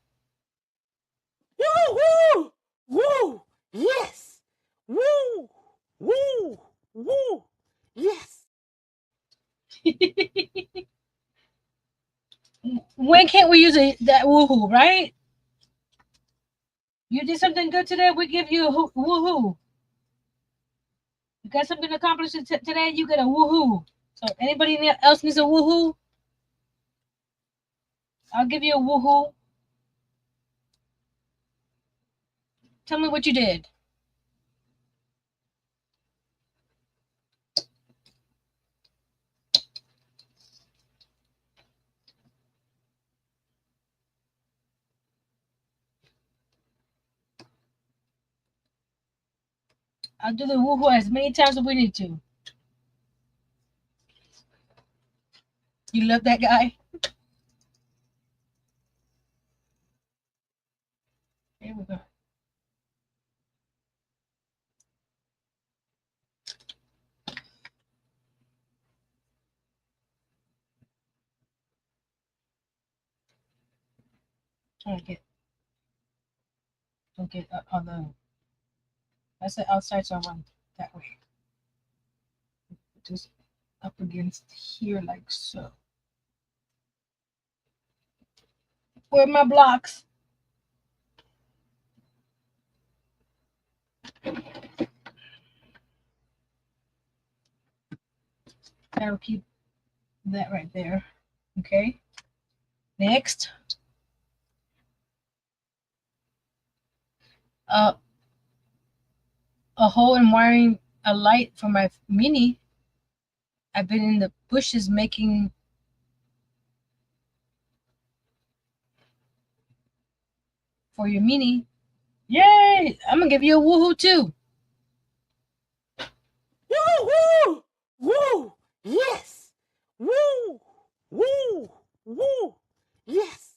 Woo! Woo! Yes! Woo! Woo! Woo! Yes! When can't we use that woohoo, right? You did something good today, we give you a woohoo. You got something accomplished today, you get a woohoo. So anybody else needs a woohoo? I'll give you a woohoo. Tell me what you did. I'll do the woohoo as many times as we need to. You love that guy? Here we go. Trying to get don't get on the. That's the outside, so I want that way. Just up against here, like so. Where are my blocks? That'll keep that right there. Okay. Next, a hole in wiring a light for my mini. I've been in the bushes making for your mini. Yay! I'm gonna give you a woohoo too. Woo! Woo! Yes! Woo! Woo! Woo! Yes!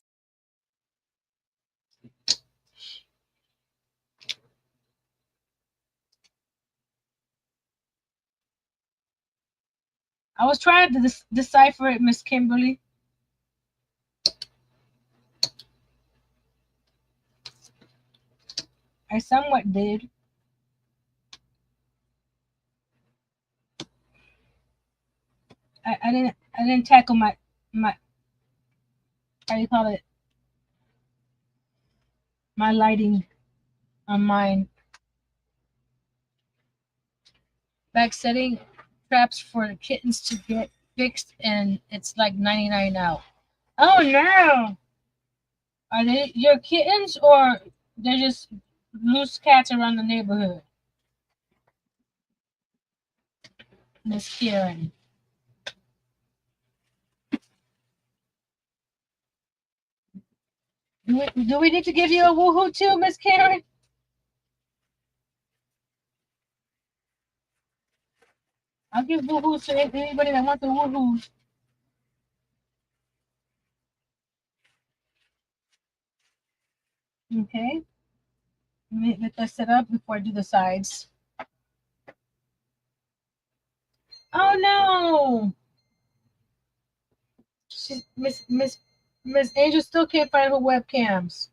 I was trying to decipher it, Miss Kimberly. I somewhat did. I didn't tackle my how do you call it, my lighting on mine. Back setting traps for the kittens to get fixed, and it's like 99 out. Oh no! Are they your kittens or they're just loose cats around the neighborhood? Miss Karen. Do we need to give you a woohoo too, Miss Karen? I'll give woohoos to anybody that wants a woohoo. Okay. Let that set up before I do the sides. Oh no! Miss Angel still can't find her webcams.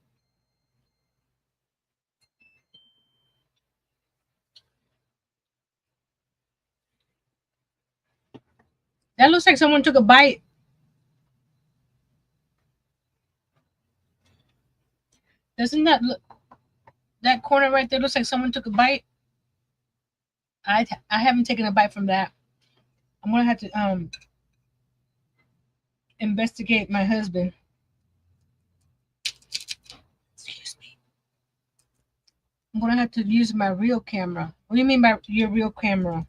That looks like someone took a bite. Doesn't that look, that corner right there looks like someone took a bite? I haven't taken a bite from that. I'm gonna have to investigate my husband. Excuse me. I'm gonna have to use my real camera. What do you mean by your real camera?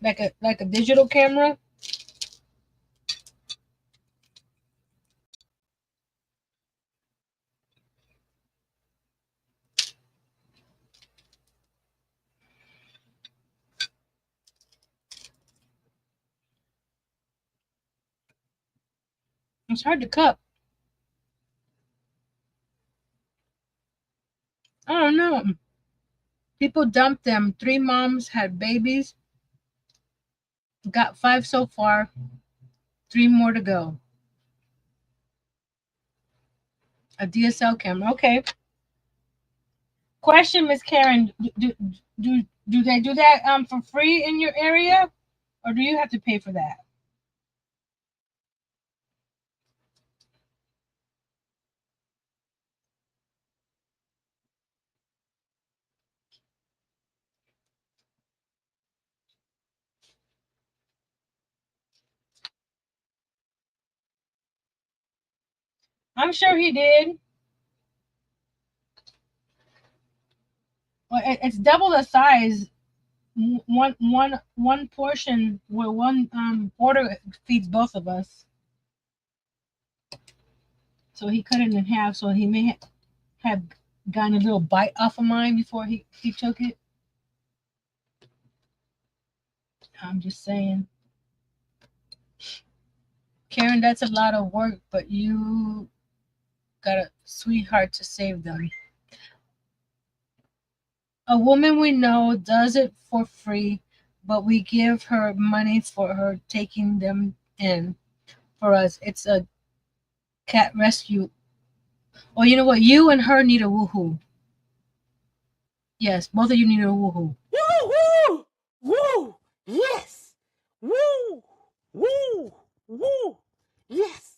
Like a digital camera? It's hard to cup. I don't know. People dumped them. 3 moms had babies. Got 5 so far. 3 more to go. A DSL camera. Okay. Question, Miss Karen. Do they do that for free in your area, or do you have to pay for that? I'm sure he did. Well, it's double the size. One portion where one order feeds both of us. So he cut it in half. So he may have gotten a little bite off of mine before he took it. I'm just saying, Karen, that's a lot of work, but you got a sweetheart to save them. A woman we know does it for free, but we give her money for her taking them in. for us. It's a cat rescue. Oh, you know what? You and her need a woohoo. Yes, both of you need a woohoo. Woo, woo, woo, yes. Woo, woo, woo, yes.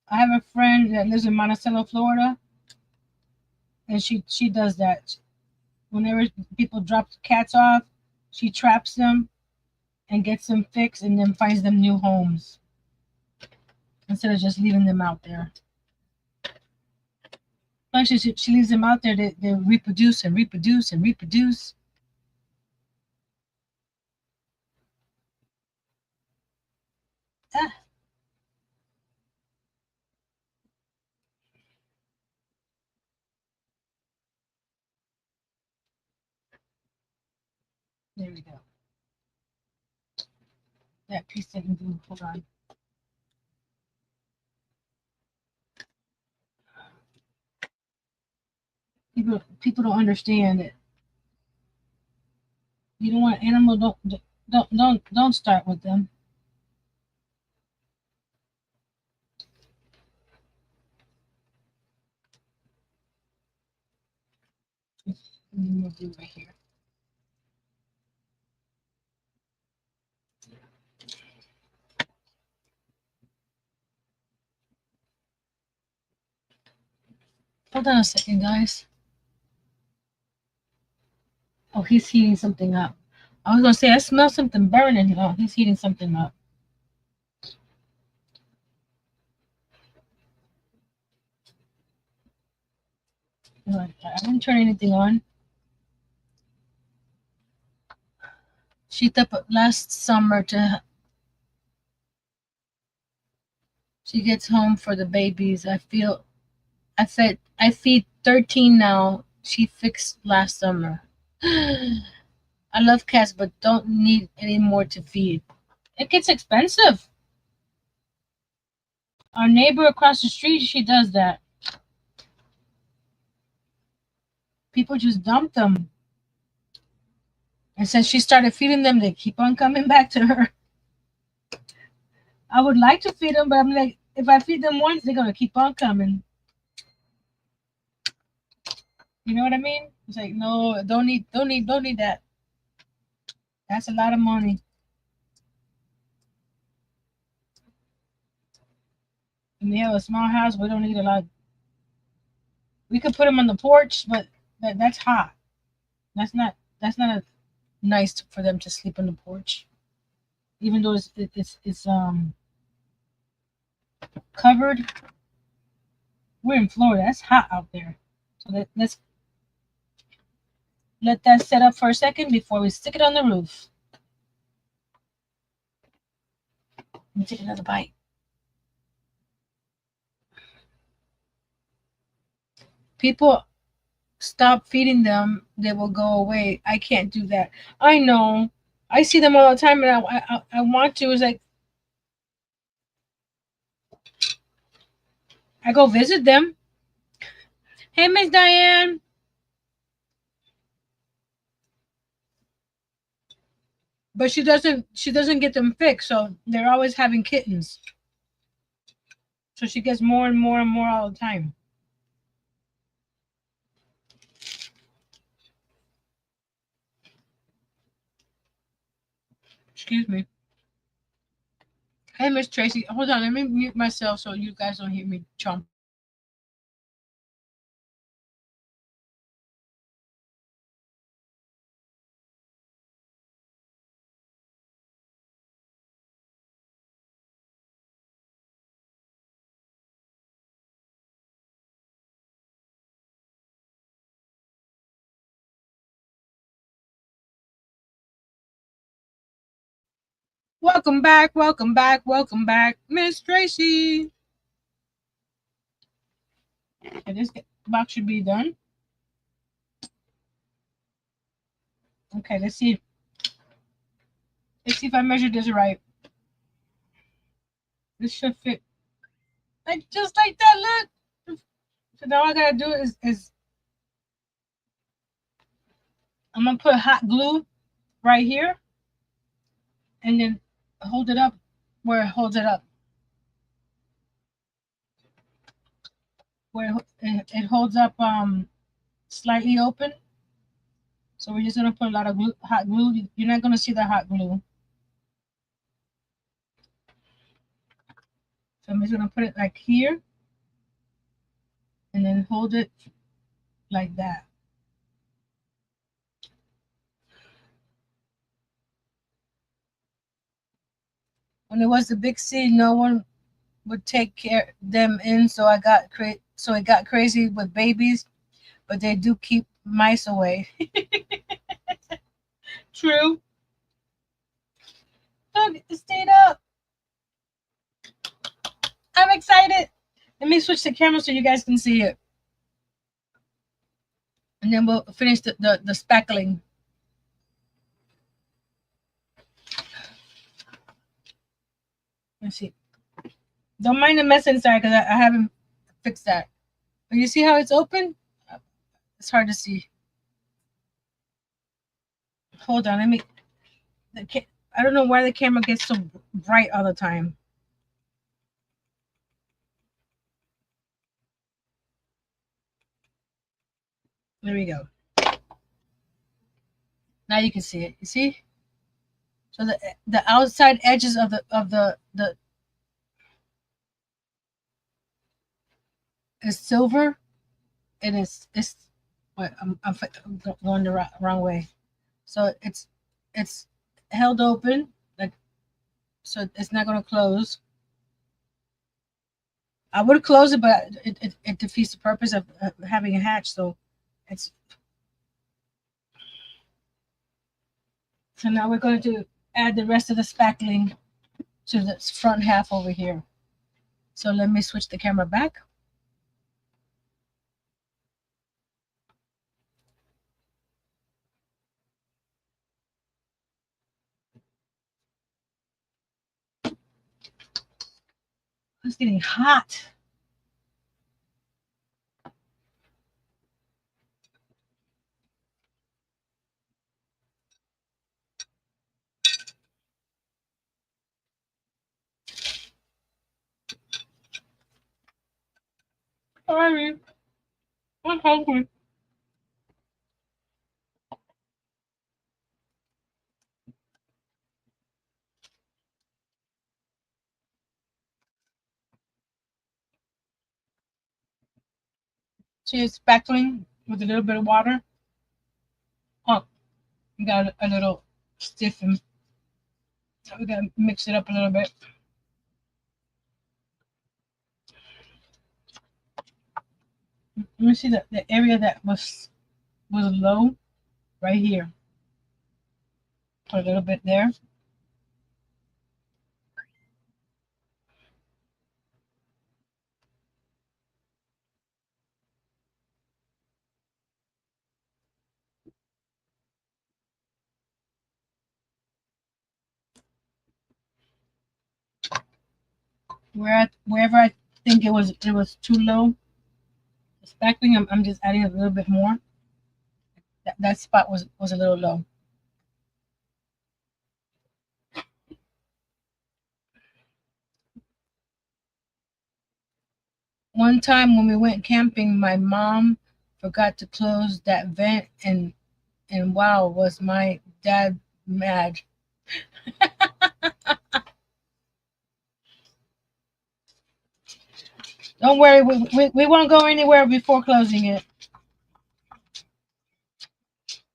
I have a friend that lives in Monticello, Florida, and she does that. Whenever people drop cats off, she traps them and gets them fixed, and then finds them new homes instead of just leaving them out there. Plus, she leaves them out there. They reproduce and reproduce and reproduce. Ah, there we go. That piece didn't do. Hold on. People don't understand it. You don't want animal. Don't start with them. We'll do right here. Hold on a second, guys. Oh, he's heating something up. I was gonna say I smell something burning. Oh, he's heating something up. I didn't turn anything on. She took last summer to. She gets home for the babies. I feed 13 now. She fixed last summer. I love cats, but don't need any more to feed. It gets expensive. Our neighbor across the street, she does that. People just dump them. And since she started feeding them, they keep on coming back to her. I would like to feed them, but I'm like, if I feed them once, they're gonna keep on coming. You know what I mean? It's like, no, don't need that. That's a lot of money. And we have a small house. We don't need a lot. We could put them on the porch, but that's hot. That's not nice for them to sleep on the porch. Even though it's covered. We're in Florida. That's hot out there. So let's let that set up for a second before we stick it on the roof. Let me take another bite. People stop feeding them, they will go away. I can't do that. I know. I see them all the time, and I want to. It's like I go visit them. Hey, Miss Diane. But she doesn't get them fixed, so they're always having kittens. So she gets more and more and more all the time. Excuse me. Hey, Miss Tracy. Hold on, let me mute myself so you guys don't hear me chomp. Welcome back, welcome back, welcome back, Miss Tracy. Okay, this box should be done. Okay, let's see. Let's see if I measured this right. This should fit. Like just like that, look. So now all I gotta do is I'm gonna put hot glue right here and then hold it up where it holds it up, where it holds up slightly open. So we're just gonna put a lot of glue, hot glue. You're not gonna see the hot glue. So I'm just gonna put it like here, and then hold it like that. When it was the big C, no one would take care them in, so it got crazy with babies, but they do keep mice away. True. Look, it stayed up. I'm excited. Let me switch the camera so you guys can see it. And then we'll finish the spackling. Let's see. Don't mind the mess inside because I haven't fixed that. But you see how it's open? It's hard to see. Hold on, let me. I don't know why the camera gets so bright all the time. There we go. Now you can see it. You see? So the outside edges of the is silver, and it's what I'm going the wrong way. So it's held open, like, so it's not going to close. I would close it, but it defeats the purpose of having a hatch. So it's so now we're going to add the rest of the spackling to the front half over here. So let me switch the camera back. It's getting hot. Sorry, I'm hungry. See, it's spackling with a little bit of water. Oh, we got a little stiff, and we got to mix it up a little bit. Let me see the area that was low right here. Put a little bit there. Wherever I think it was too low, the spackling, I'm just adding a little bit more. That spot was a little low. One time when we went camping, my mom forgot to close that vent, and wow, was my dad mad. Don't worry, we won't go anywhere before closing it.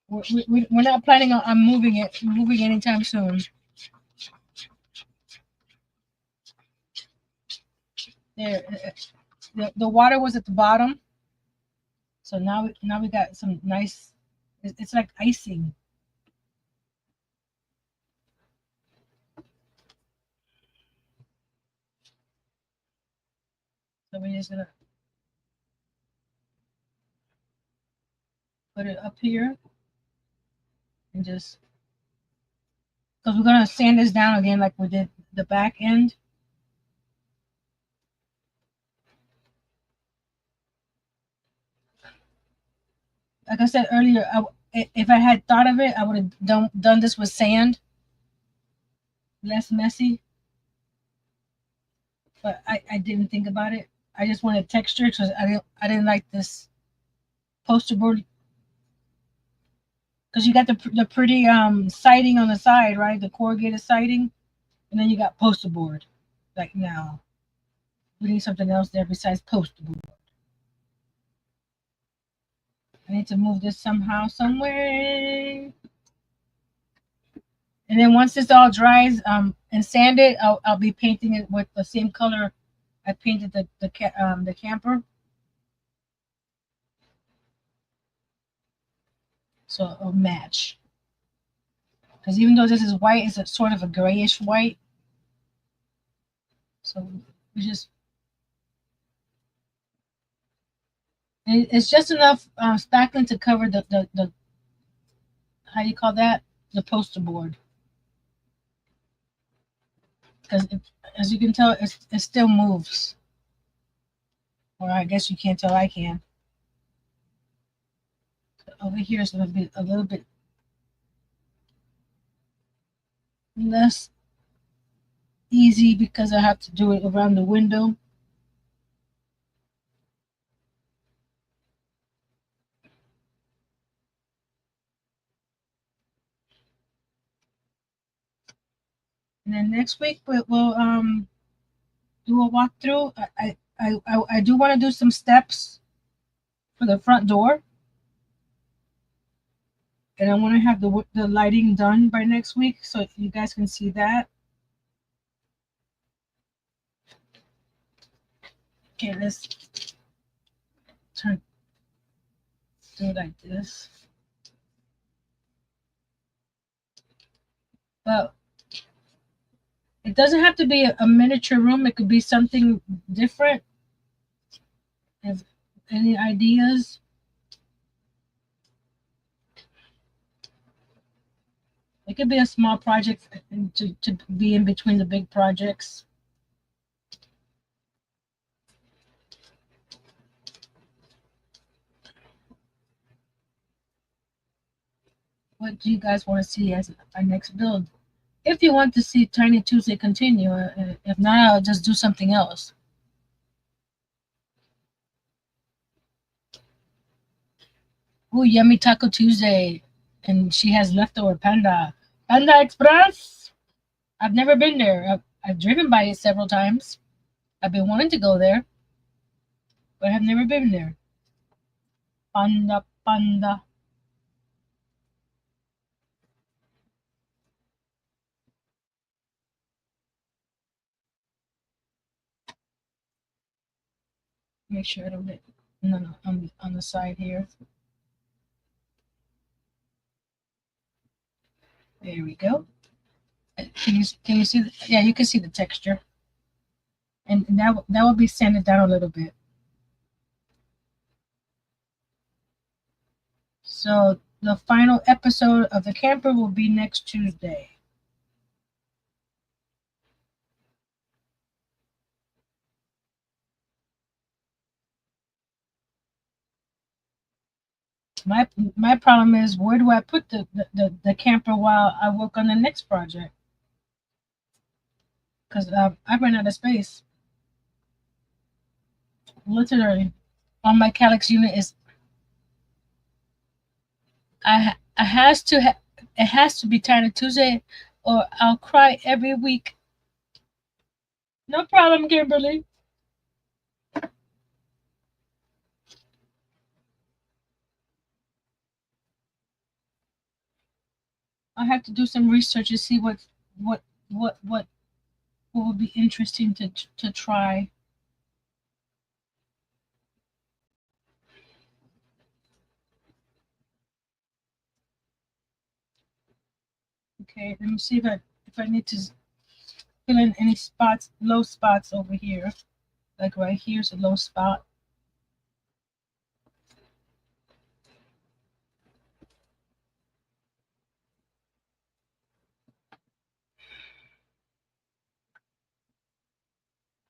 We're not planning on moving anytime soon. There, the water was at the bottom, so now we got some nice. It's like icing. So we're just gonna put it up here and just because we're gonna sand this down again like we did the back end. Like I said earlier, if I had thought of it, I would have done this with sand, less messy. but I didn't think about it. I just wanted texture because I didn't like this poster board because you got the pretty siding on the side, right? The corrugated siding, and then you got poster board. Like now, we need something else there besides poster board. I need to move this somehow, somewhere. And then once this all dries, and sanded, I'll be painting it with the same color I painted the camper. So it'll match. Because even though this is white, it's a sort of a grayish white. So we just it's just enough spackling to cover the how do you call that, the poster board. Because as you can tell, it still moves. Or I guess you can't tell. I can. Over here is going to be a little bit less easy because I have to do it around the window. And then next week we'll do a walkthrough. I do want to do some steps for the front door, and I want to have the lighting done by next week so you guys can see that. Okay, let's do it like this. But it doesn't have to be a miniature room. It could be something different. If any ideas? It could be a small project to be in between the big projects. What do you guys want to see as our next build? If you want to see Tiny Tuesday continue, if not, I'll just do something else. Ooh, yummy Taco Tuesday. And she has leftover Panda. Panda Express! I've never been there. I've driven by it several times. I've been wanting to go there, but I've never been there. Panda, Panda. Make sure I don't get no on the side here. There we go. Can you see? Yeah, you can see the texture, and that will be sanded down a little bit. So the final episode of the camper will be next Tuesday. My problem is, where do I put the camper while I work on the next project? Because I ran out of space. Literally, on my Calyx unit is I has to it has to be Tiny Tuesday, or I'll cry every week. No problem, Kimberly. I have to do some research to see what what what would be interesting to try. Okay, let me see if I need to fill in any spots, low spots over here. Like right here's a low spot.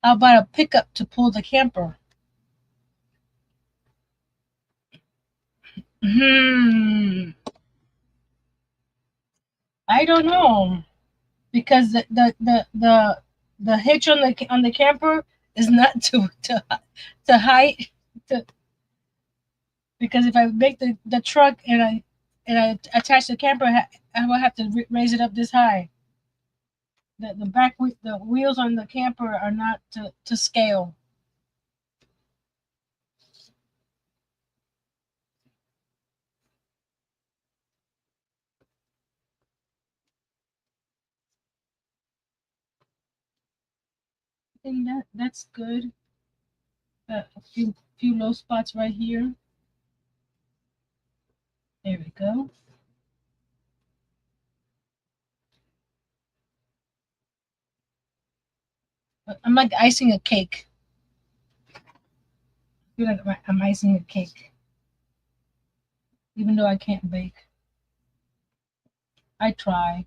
How about a pickup to pull the camper? I don't know, because the hitch on the camper is not to height to, because if I make the truck and I attach the camper, I will have to raise it up this high. The wheels on the camper are not to scale. I think that's good. A few low spots right here. There we go. I'm like icing a cake. I feel like I'm icing a cake, even though I can't bake. I try.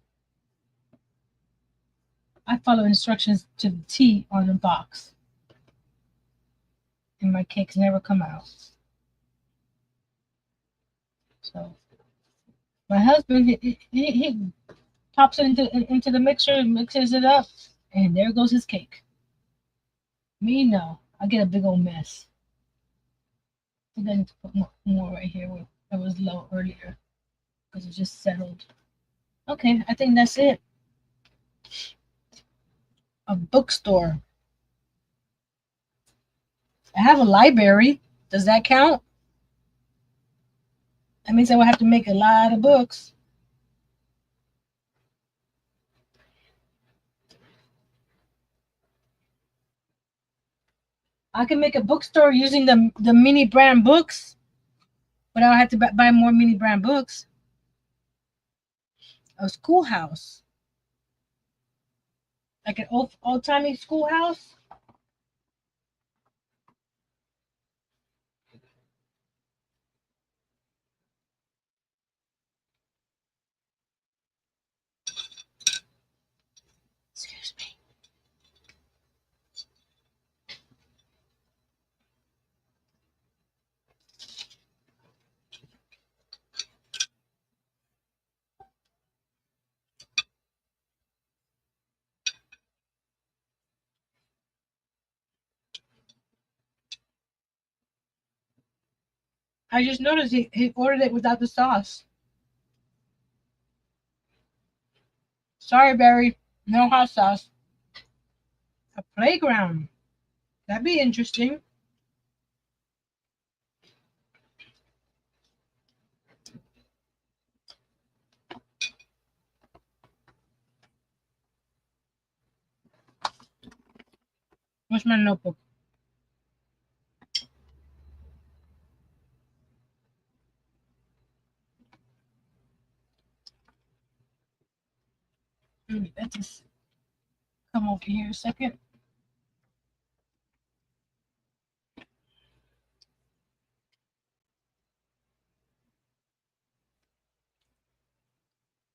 I follow instructions to the T on the box, and my cakes never come out. So my husband, he pops it into the mixer, mixes it up, and there goes his cake. Me, no. I get a big old mess. I think I need to put more right here where it was low earlier because it just settled. Okay, I think that's it. A bookstore. I have a library. Does that count? That means I will have to make a lot of books. I can make a bookstore using the mini brand books, but I'll have to buy more mini brand books. A schoolhouse, like an old timey schoolhouse. Excuse me. I just noticed he ordered it without the sauce. Sorry, Barry. No hot sauce. A playground. That'd be interesting. Where's my notebook? Let's just come over here a second.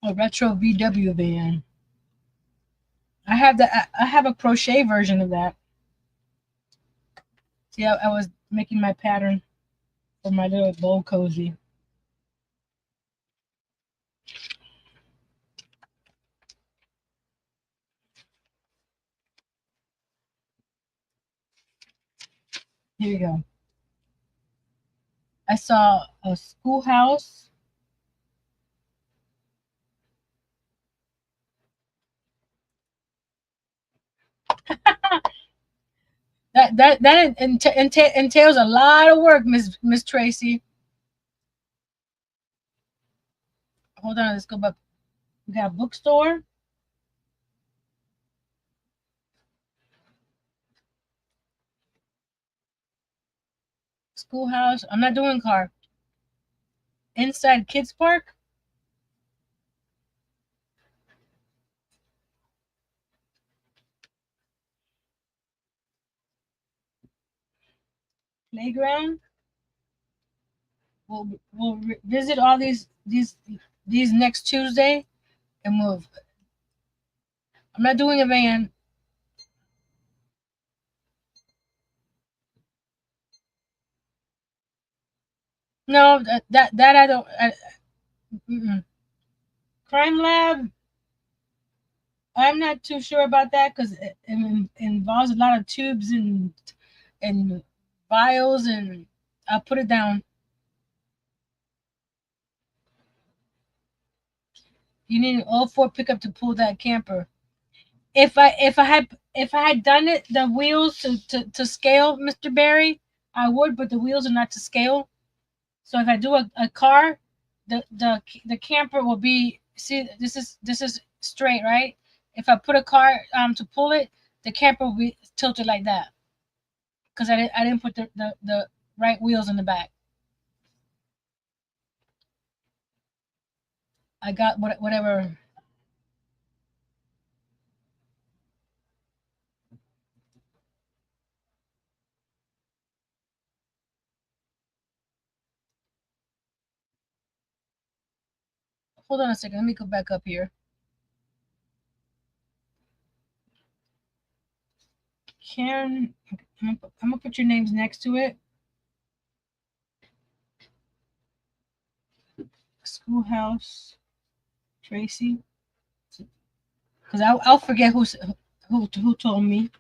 A retro VW van. I have a crochet version of that. See, I was making my pattern for my little bowl cozy. Here we go. I saw a schoolhouse. That entails a lot of work, Miss Tracy. Hold on, let's go back. We got a bookstore, schoolhouse. I'm not doing car. Inside kids park, playground. We'll visit all these next Tuesday and move. I'm not doing a van. No, that I don't. Mm-mm. Crime lab. I'm not too sure about that because it involves a lot of tubes and vials, and I'll put it down. You need an 04 pickup to pull that camper. If I had done it the wheels to scale, Mr. Barry, I would, but the wheels are not to scale. So if I do a car, the camper will be, see, this is straight, right? If I put a car to pull it, the camper will be tilted like that because I didn't put the right wheels in the back. I got whatever. Hold on a second. Let me go back up here. Karen, I'm gonna put your names next to it. Schoolhouse, Tracy, because I'll forget who told me.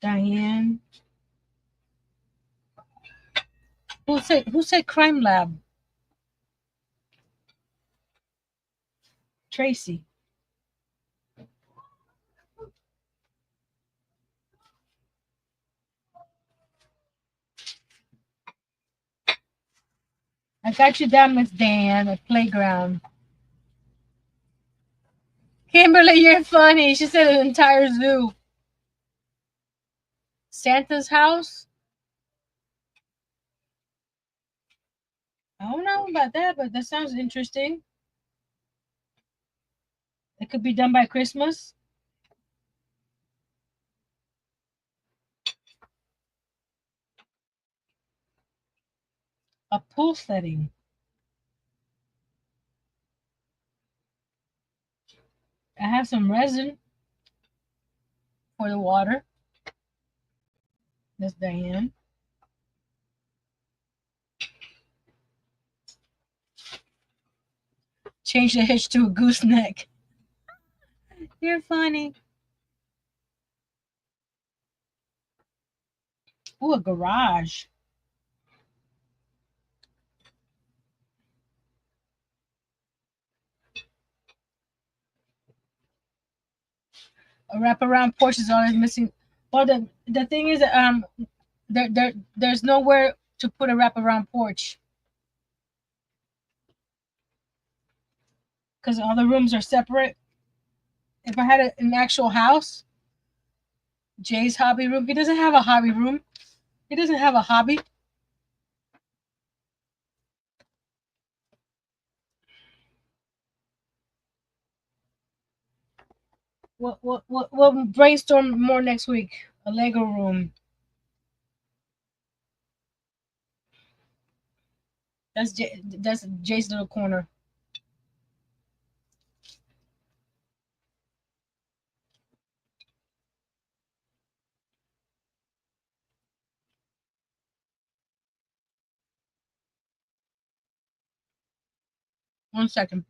Diane. Who said crime lab? Tracy. I got you down, Miss Dan, at playground. Kimberly, you're funny. She said an entire zoo. Santa's house? I don't know about that, but that sounds interesting. It could be done by Christmas. A pool setting. I have some resin for the water. That's Diane. Change the hitch to a gooseneck. You're funny. Ooh, a garage. A wraparound porch is always missing. Well, the thing is, there's nowhere to put a wraparound porch because all the rooms are separate. If I had an actual house, Jay's hobby room. He doesn't have a hobby room. He doesn't have a hobby. We'll brainstorm more next week. A Lego room. That's Jay's little corner. One second.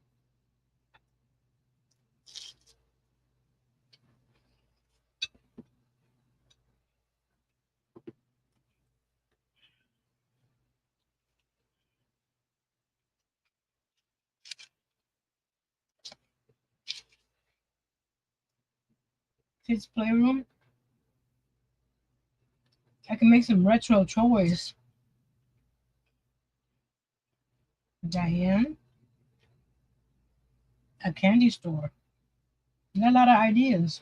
Kids playroom. I can make some retro toys. Diane. A candy store. You got a lot of ideas.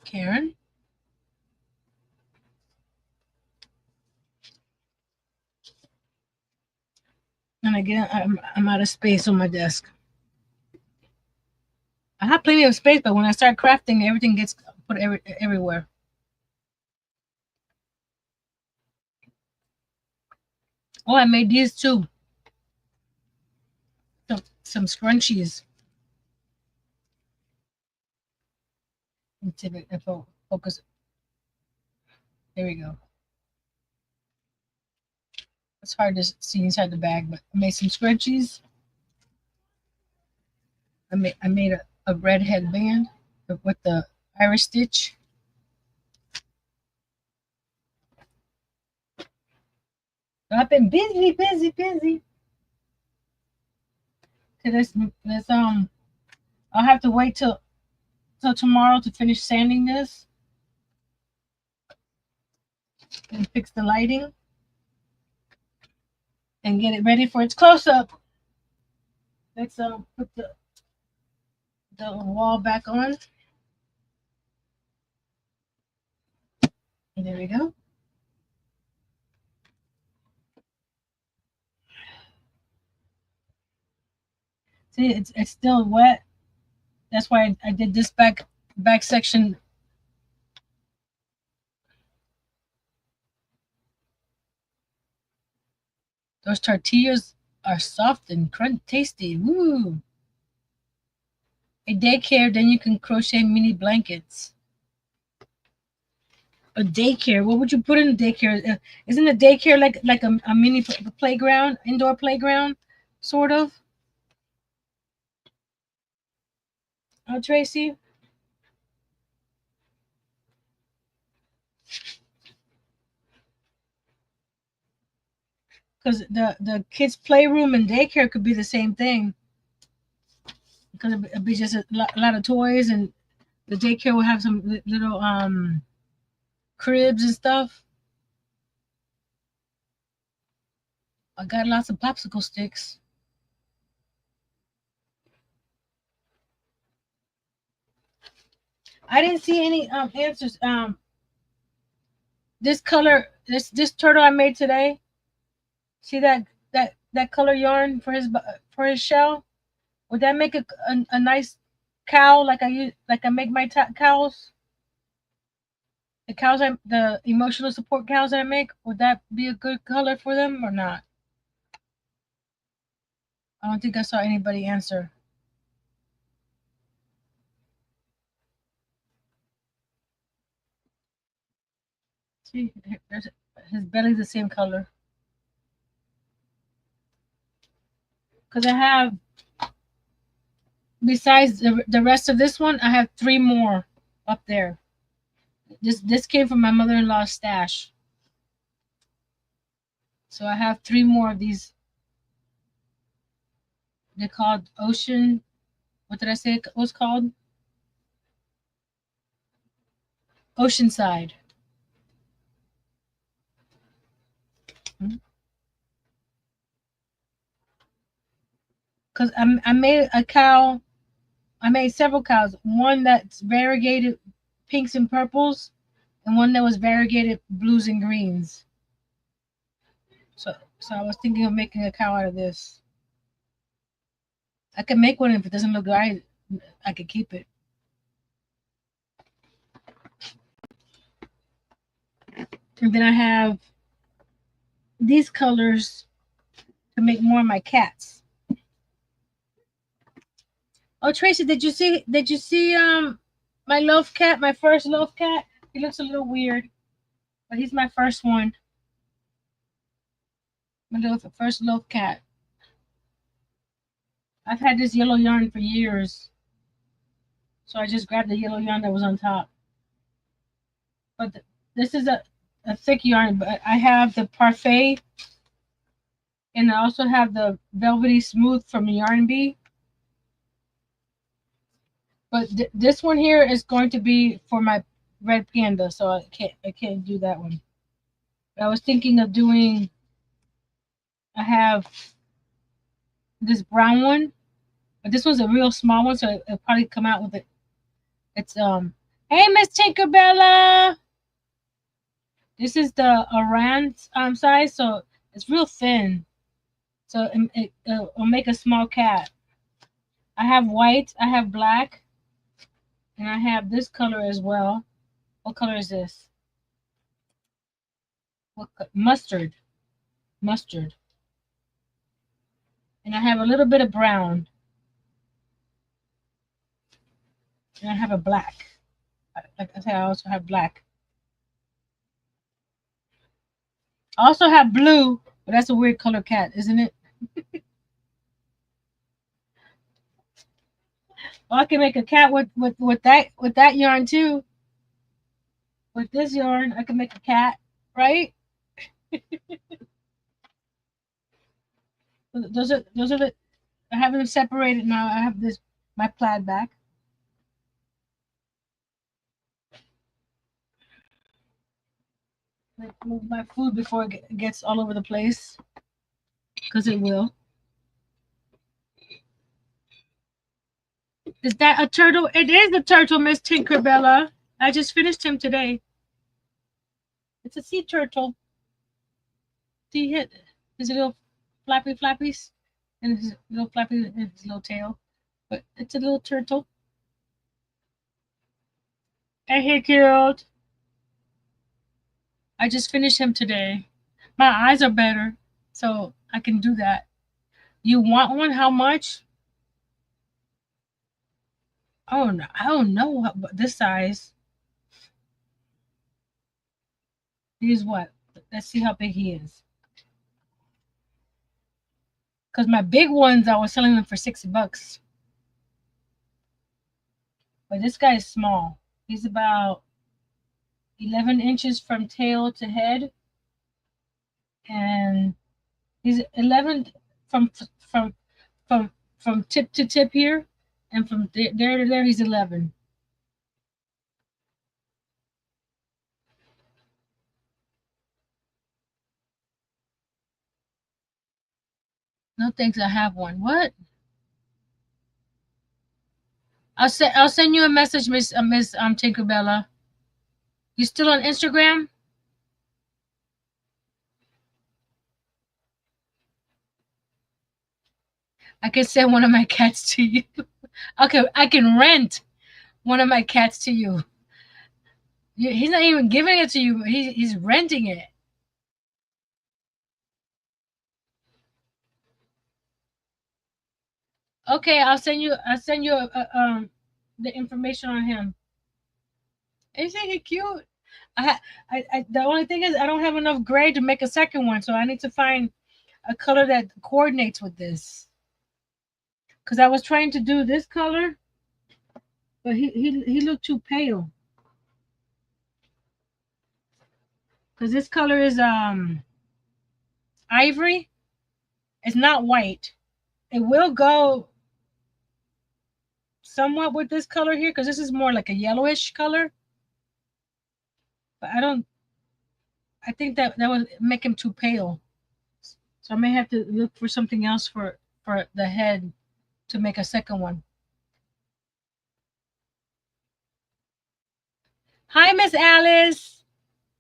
Karen. And again, I'm out of space on my desk. I have plenty of space, but when I start crafting, everything gets put everywhere. Oh, I made these too. Some scrunchies. Focus. There we go. It's hard to see inside the bag, but I made some scrunchies. I made a red headband with the Irish stitch. I've been busy. So this I'll have to wait till tomorrow to finish sanding this and fix the lighting and get it ready for its close up. Let's put the wall back on. And there we go. See, it's still wet. That's why I did this back section. Those tortillas are soft and tasty. Woo! A daycare, then you can crochet mini blankets. A daycare. What would you put in a daycare? Isn't a daycare like a mini playground, indoor playground, sort of? Oh, Tracy. Because the kids' playroom and daycare could be the same thing. Because it'd be just a lot of toys, and the daycare will have some little cribs and stuff. I got lots of popsicle sticks. I didn't see any answers. This color, this turtle I made today. See that color yarn for his shell? Would that make a nice cowl like I make my cows? The emotional support cows that I make, would that be a good color for them or not? I don't think I saw anybody answer. See, his belly's the same color. Because I have, besides the rest of this one, I have 3 more up there. This came from my mother-in-law's stash. So I have 3 more of these. They're called Ocean. What did I say it was called? Oceanside. Because I made a cow. I made several cows. One that's variegated pinks and purples, and one that was variegated blues and greens. So I was thinking of making a cow out of this. I could make one if it doesn't look right. I could keep it. And then I have these colors to make more of my cats. Oh, Tracy, did you see my loaf cat, my first loaf cat? He looks a little weird, but he's my first one. My first loaf cat. I've had this yellow yarn for years, so I just grabbed the yellow yarn that was on top. But this is a thick yarn, but I have the Parfait, and I also have the Velvety Smooth from Yarn Bee. But this one here is going to be for my red panda, so I can't do that one. But I was thinking of doing. I have this brown one, but this one's a real small one, so it'll probably come out with it. It's Hey, Miss Tinkerbella. This is the Aran size, so it's real thin. So it'll make a small cat. I have white, I have black, and I have this color as well. What color is this? Mustard. Mustard. And I have a little bit of brown. And I have a black. Like I said, I also have black. I also have blue, But that's a weird color cat, isn't it? Well, I can make a cat with that yarn too. With this yarn, I can make a cat, right? Those are the. I have them separated now. I have this my plaid back. Like move my food before it gets all over the place, because it will. Is that a turtle? It is a turtle, Miss Tinkerbella. I just finished him today. It's a sea turtle. See his little flappies and his little flappy and his little tail. But it's a little turtle. And he cute. I just finished him today. My eyes are better, so I can do that. You want one? How much? Oh no, I don't know this size. He's what? Let's see how big he is. Because my big ones, I was selling them for $60. But this guy is small. He's about 11 inches from tail to head, and he's 11 from from from tip to tip here, and from there to there he's 11. No thanks, I have one. What? I'll send you a message, Miss Tinkerbella. You still on Instagram? I can send one of my cats to you. Okay, I can rent one of my cats to you. He's not even giving it to you. He's renting it. Okay, I'll send you the information on him. Isn't he cute? The only thing is I don't have enough gray to make a second one, so I need to find a color that coordinates with this. Because I was trying to do this color, but he looked too pale. Because this color is ivory. It's not white. It will go somewhat with this color here, because this is more like a yellowish color. But I think that would make him too pale. So I may have to look for something else for the head to make a second one. Hi, Miss Alice.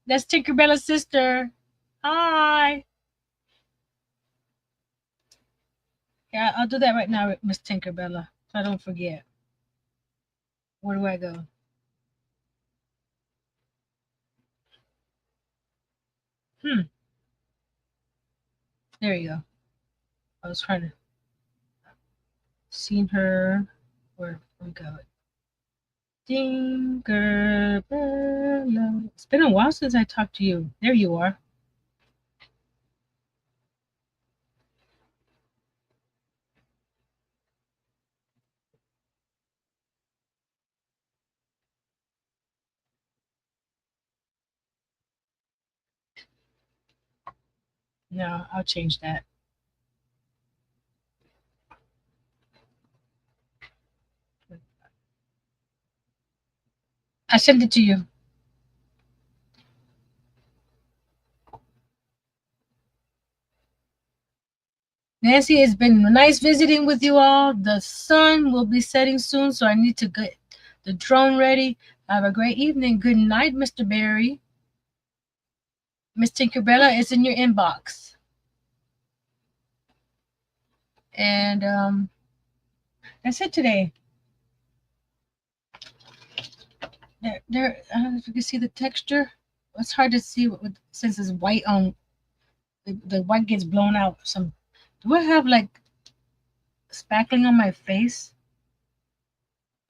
That's Tinkerbella's sister. Hi. Yeah, I'll do that right now, Miss Tinkerbella, so I don't forget. Where do I go? There you go. I was trying to see her. Where we go? Tinkerbella. It's been a while since I talked to you. There you are. No, I'll change that. I sent it to you. Nancy, it's been nice visiting with you all. The sun will be setting soon, so I need to get the drone ready. Have a great evening. Good night, Mr. Barry. Miss Tinkerbella is in your inbox. And that's it today. There. I don't know if you can see the texture. It's hard to see since it's white on. The white gets blown out. Do I have like spackling on my face?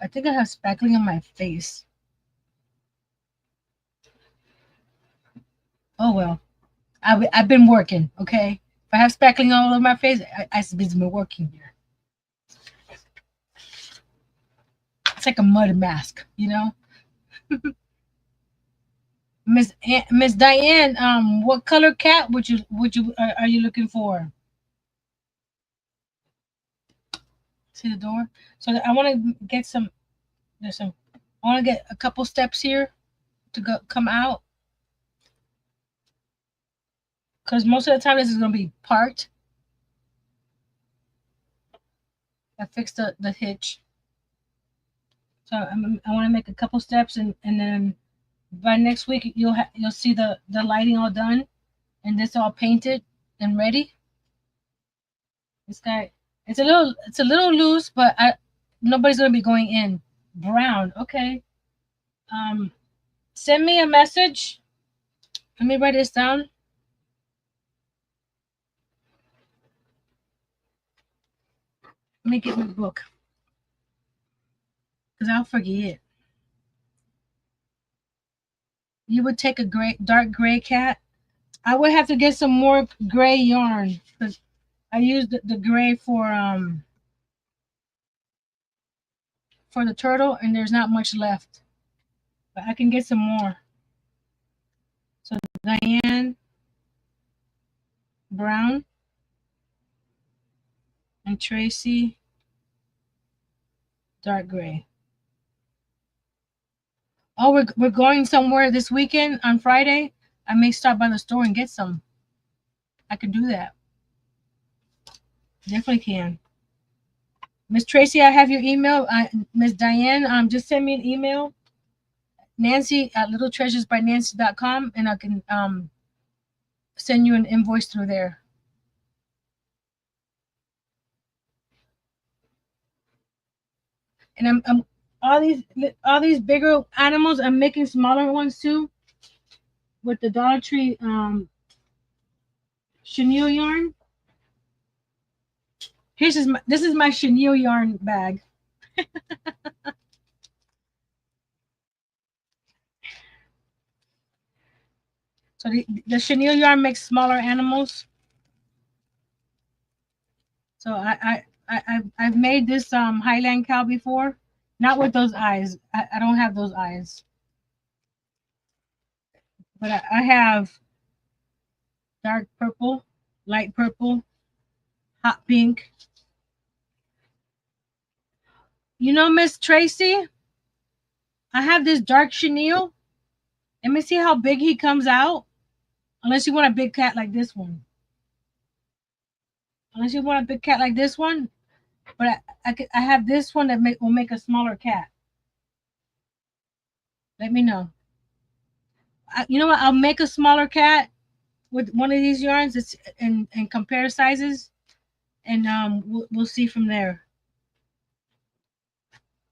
I think I have spackling on my face. Oh well, I've been working. Okay, If I have speckling all over my face, I've been working here. It's like a mud mask, you know. Miss Diane, what color cat are you looking for? See the door. So I want to get some. There's some. I want to get a couple steps here to come out, because most of the time this is gonna be parked. I fixed the hitch, so I want to make a couple steps, and then by next week you'll see the lighting all done, and this all painted and ready. This guy, it's a little loose, but nobody's gonna be going in. Brown, okay. Send me a message. Let me write this down. Let me get my book, because I'll forget. You would take a dark gray cat. I would have to get some more gray yarn, because I used the gray for the turtle, and there's not much left. But I can get some more. So Diane Brown and Tracy dark gray. Oh, we're going somewhere this weekend on Friday. I may stop by the store and get some. I could do that. Definitely can. Miss Tracy, I have your email. Miss Diane, just send me an email. Nancy at littletreasuresbynancy.com, and I can send you an invoice through there. And I'm all these bigger animals. I'm making smaller ones too, with the Dollar Tree chenille yarn. This is my chenille yarn bag. So the chenille yarn makes smaller animals. So I've made this Highland cow before, not with those eyes. I don't have those eyes, but I have dark purple, light purple, hot pink. You know, Miss Tracy, I have this dark chenille. Let me see how big he comes out. Unless you want a big cat like this one. Unless you want a big cat like this one. But I have this one that will make a smaller cat. Let me know. You know what? I'll make a smaller cat with one of these yarns. It's and compare sizes, and we'll see from there.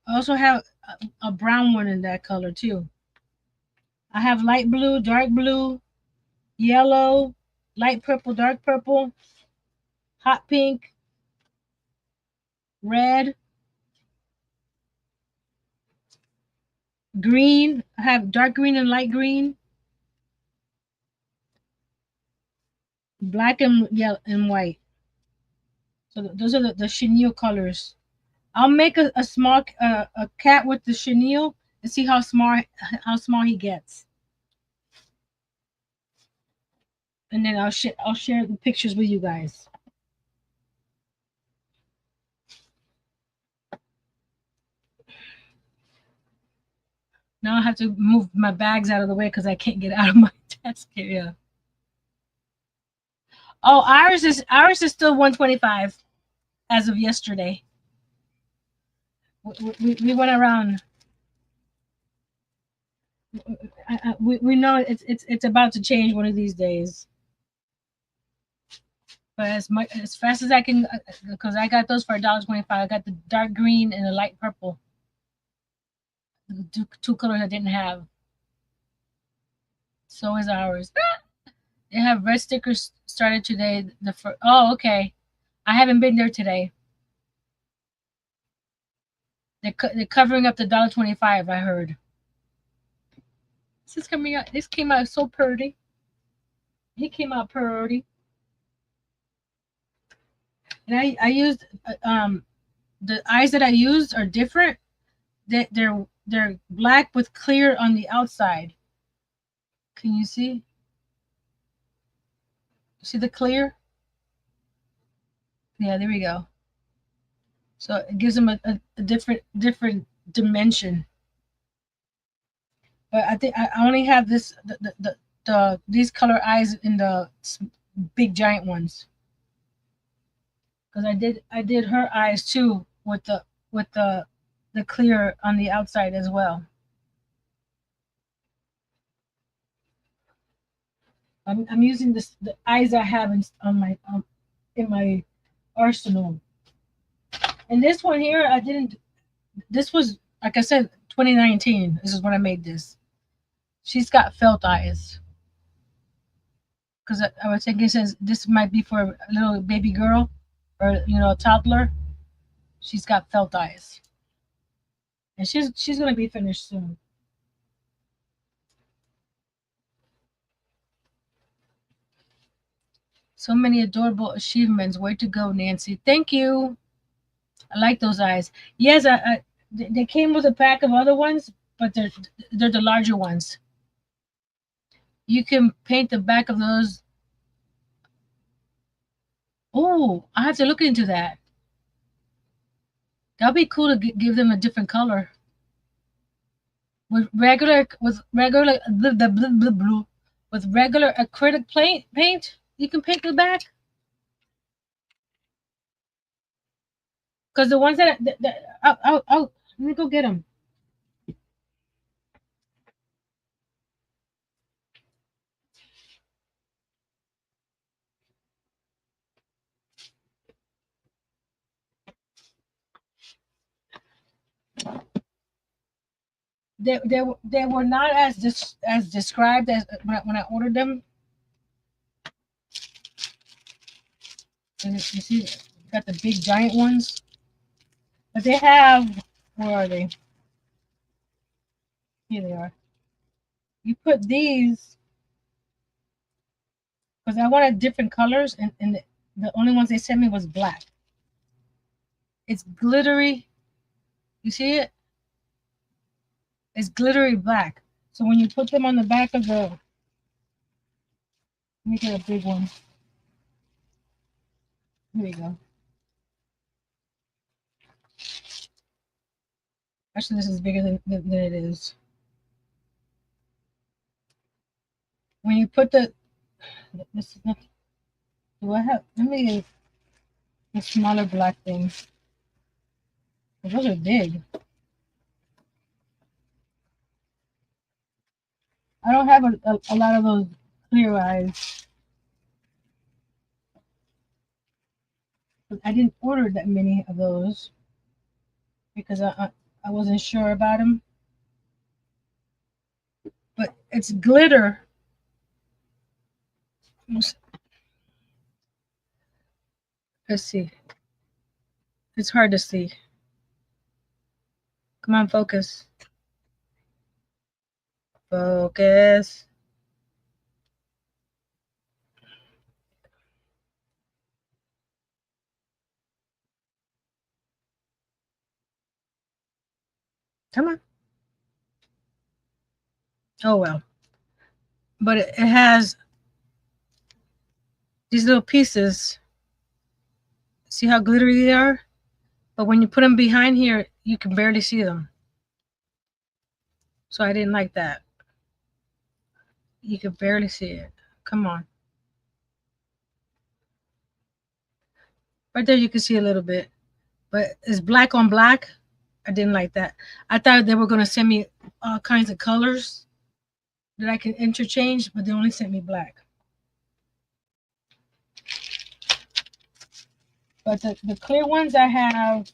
I also have a brown one in that color too. I have light blue, dark blue, yellow, light purple, dark purple, hot pink, red, green. I have dark green and light green, black and yellow and white. So those are the chenille colors. I'll make a small a cat with the chenille and see how small he gets. And then I'll share the pictures with you guys. Now I have to move my bags out of the way because I can't get out of my desk area. Oh, ours is still 125 as of yesterday. We went around. We know it's about to change one of these days. But as fast as I can, because I got those for $1.25. I got the dark green and the light purple. The two colors I didn't have. So is ours. They have red stickers started today. Oh, okay. I haven't been there today. They're covering up the $1.25. I heard. This is coming out. This came out so pretty. He came out pretty. And I used the eyes that I used are different. They're black with clear on the outside. Can you see? See the clear? Yeah, there we go. So it gives them a different dimension. But I think I only have this these color eyes in the big giant ones because I did her eyes too with the clear on the outside as well. I'm using the eyes I have in my arsenal. And this one here I didn't. This was like I said 2019. This is when I made this. She's got felt eyes because I was thinking since this might be for a little baby girl or a toddler. She's got felt eyes, and she's gonna be finished soon. So many adorable achievements. Way to go, Nancy. Thank you. I like those eyes. Yes, they came with a pack of other ones, but they're the larger ones. You can paint the back of those. Oh, I have to look into that. That'd be cool to give them a different color with regular acrylic paint. You can paint the back because the ones that let me go get them. They were not as described as when I ordered them. And you see, got the big giant ones, but they have. Where are they? Here they are. You put these because I wanted different colors, and the only ones they sent me was black. It's glittery. You see it? It's glittery black. So when you put them on the back of the, let me get a big one. Here we go. Actually, this is bigger than it is. When you put this is not. Do I have? Let me get the smaller black things. Those are big. I don't have a lot of those clear eyes. I didn't order that many of those because I wasn't sure about them. But it's glitter. Let's see. It's hard to see. Come on, focus. Focus. Come on. Oh well. But it has these little pieces. See how glittery they are? But when you put them behind here, you can barely see them. So I didn't like that. You can barely see it. Come on. Right there you can see a little bit. But it's black on black. I didn't like that. I thought they were going to send me all kinds of colors that I could interchange, but they only sent me black. But the clear ones I have,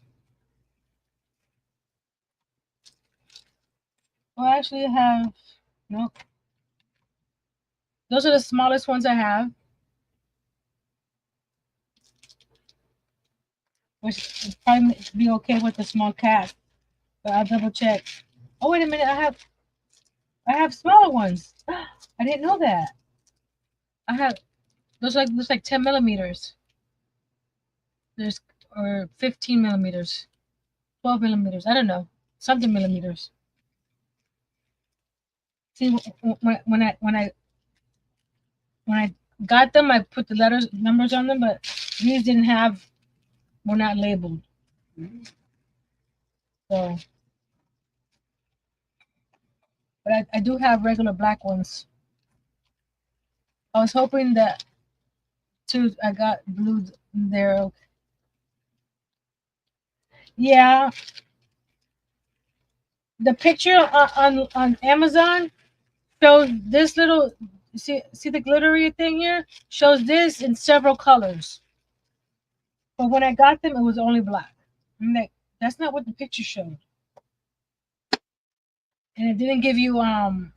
well, actually I have, nope. Those are the smallest ones I have, which would probably be okay with the small cat, but I'll double check. Oh, wait a minute, I have smaller ones. I didn't know that. I have, those like 10 millimeters. There's or 15 millimeters, 12 millimeters. I don't know, something millimeters. See, when I got them, I put the letters numbers on them, but these didn't have, were not labeled. So, but I do have regular black ones. I was hoping that too. I got blue there. Yeah, the picture on Amazon shows this little. See the glittery thing here shows this in several colors. But when I got them, it was only black. I'm like, that's not what the picture showed, and it didn't give you how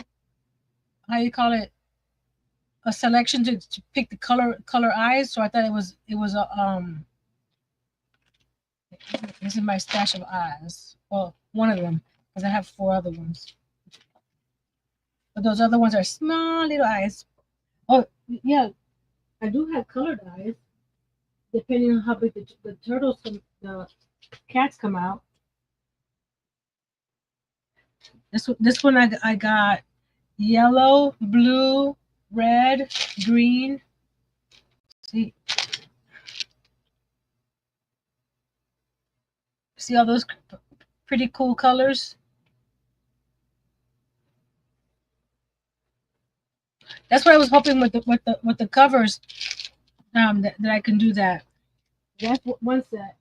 you call it, a selection to pick the color eyes. So I thought it was a This is my stash of eyes. Well, one of them, because I have 4 other ones. But those other ones are small little eyes. Oh yeah, I do have colored eyes, depending on how big the turtles the cats come out. This one I got yellow, blue, red, green. See all those pretty cool colors. That's why I was hoping with the covers that I can do that. That's one set.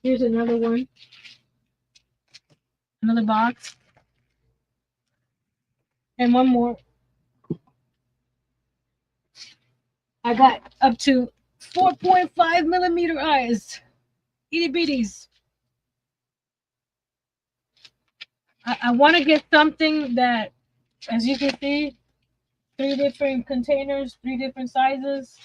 Here's another one, another box, and one more. I got up to 4.5 millimeter eyes, itty bitties. I want to get something that, as you can see, 3 different containers, 3 different sizes.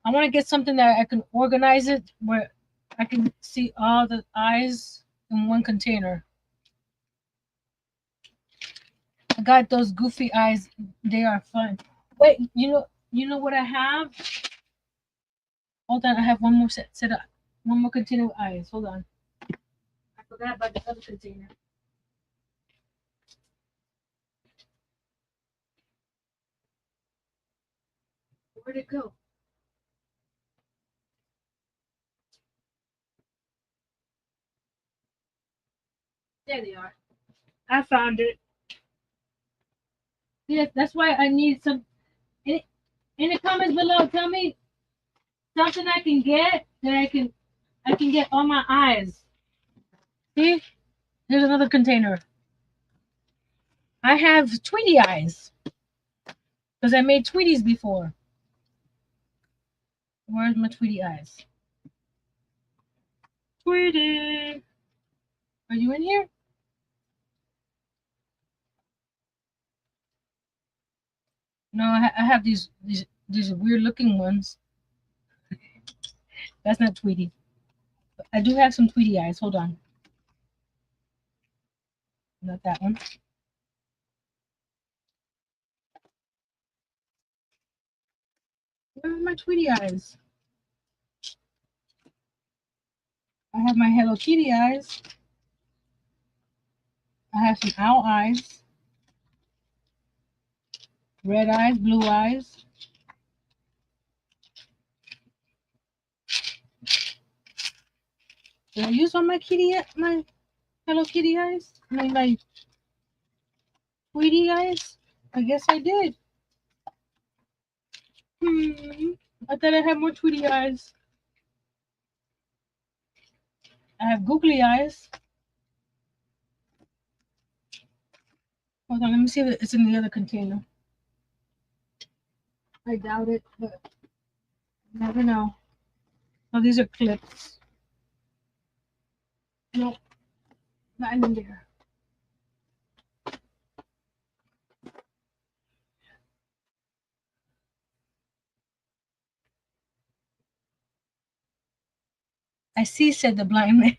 I want to get something that I can organize it where I can see all the eyes in one container. I got those goofy eyes. They are fun. Wait, you know what I have? Hold on, I have one more set of one more container of eyes. Hold on. I forgot about the other container. Where'd it go? There they are. I found it. Yes, that's why I need some. In the comments below, tell me something I can get that I can get on my eyes. See, here's another container. I have Tweety eyes because I made Tweeties before. Where's my Tweety eyes? Tweety, are you in here? No, I have these weird looking ones. That's not Tweety. I do have some Tweety eyes. Hold on. Not that one. Where are my Tweety eyes? I have my Hello Kitty eyes. I have some owl eyes. Red eyes, blue eyes. Did I use all my my Hello Kitty eyes? My Tweety eyes? I guess I did. I thought I had more Tweety eyes. I have googly eyes. Hold on, let me see if it's in the other container. I doubt it, but you never know. Oh, these are clips. Nope, not in there. I see, said the blind man.